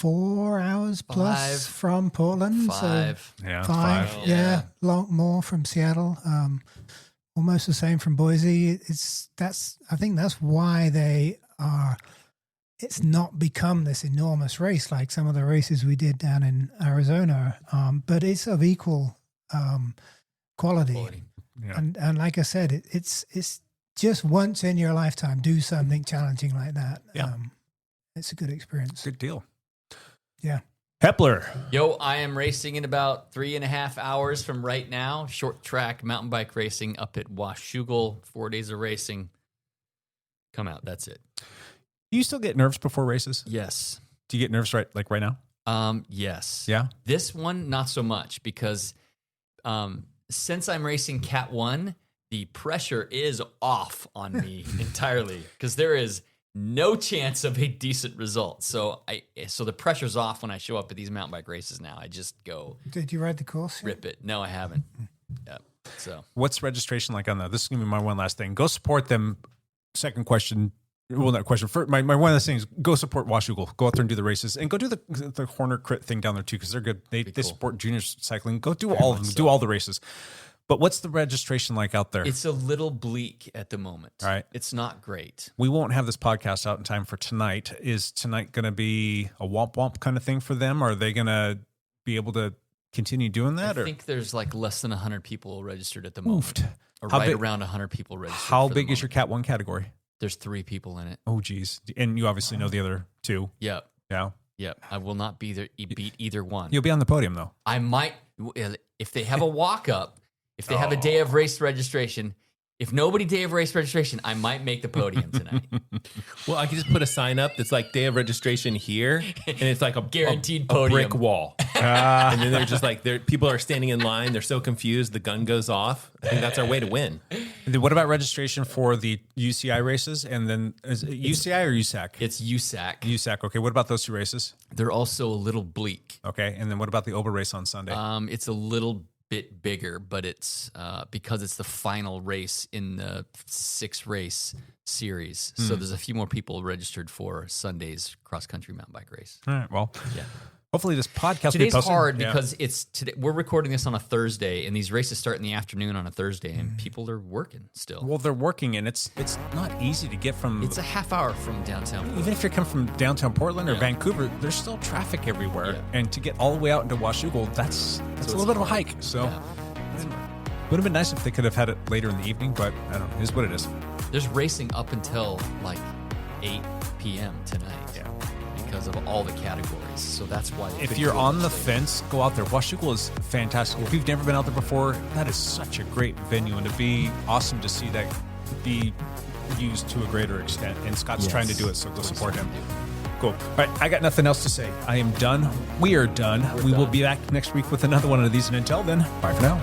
4 hours plus from Portland. Five. So Yeah, five. five. Yeah, long more from Seattle. Almost the same from Boise. I think that's why they are. It's not become this enormous race like some of the races we did down in Arizona, but it's of equal quality. Yeah. And like I said, it's just once in your lifetime, do something challenging like that. Yeah. It's a good experience. Good deal. Yeah. Hepler. Yo, I am racing in about 3.5 hours from right now. Short track mountain bike racing up at Washougal. 4 days of racing. Come out. That's it. Do you still get nerves before races? Yes. Do you get nerves right now? Yes. Yeah. This one, not so much, because since I'm racing Cat 1, the pressure is off on me entirely because there is no chance of a decent result. So the pressure's off when I show up at these mountain bike races now. I just go. Did you ride the course? Rip it. No, I haven't. Yeah. So what's registration like on that? This is gonna be my one last thing. Go support them. Second question. Well, not question. For my one of the things, go support Washougal. Go out there and do the races, and go do the Horner Crit thing down there too, because they're good. They support junior cycling. Go do all of them. Do all the races. But what's the registration like out there? it's a little bleak at the moment. Right. It's not great. We won't have this podcast out in time for tonight. Is tonight going to be a womp womp kind of thing for them? Are they going to be able to continue doing that? I think there's like less than 100 people registered at the moment. Or right around 100 people registered. How big is your Cat 1 category? There's 3 people in it. Oh, geez. And you obviously know the other 2. Yep. Yeah. Yep. I will not beat either one. You'll be on the podium, though. I might, if they have a walk up, if they have a day of race registration, if nobody day of race registration, I might make the podium tonight. Well, I could just put a sign up that's like day of registration here, and it's like a guaranteed a podium brick wall. And then they're just like, people are standing in line. They're so confused. The gun goes off. I think that's our way to win. And then what about registration for the UCI races? And then is it UCI or USAC? It's USAC. USAC. Okay. What about those 2 races? They're also a little bleak. Okay. And then what about the Oba race on Sunday? It's a little bit bigger, but it's because it's the final race in the 6-race series. So there's a few more people registered for Sunday's cross-country mountain bike race. All right. Well, yeah. Hopefully this podcast Today's will be posted. hard because it's today. We're recording this on a Thursday, and these races start in the afternoon on a Thursday, and people are working still. Well, they're working, and it's not easy to get from. It's a half hour from downtown. Even if you're coming from downtown Portland or Vancouver, there's still traffic everywhere, and to get all the way out into Washougal, that's a little bit of a hike. So, would have been nice if they could have had it later in the evening, but I don't know. It is what it is. There's racing up until like 8 p.m. tonight. Yeah. Because of all the categories. So that's why. If you're on the fence, go out there. Washougal is fantastic. If you've never been out there before, that is such a great venue, and it'd be awesome to see that be used to a greater extent. And Scott's trying to do it, so go support him. Cool. All right, I got nothing else to say. I am done. We are done. We will be back next week with another one of these, and until then, bye for now.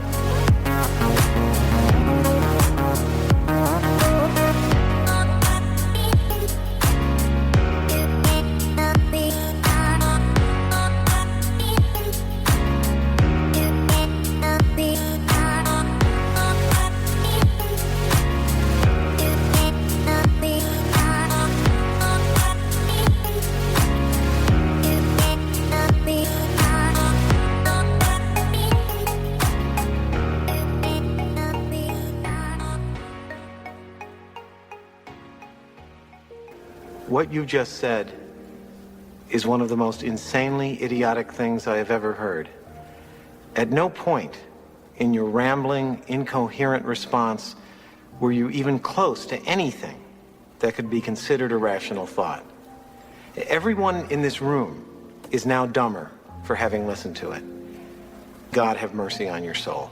What you just said is one of the most insanely idiotic things I have ever heard. At no point in your rambling, incoherent response were you even close to anything that could be considered a rational thought. Everyone in this room is now dumber for having listened to it. God have mercy on your soul.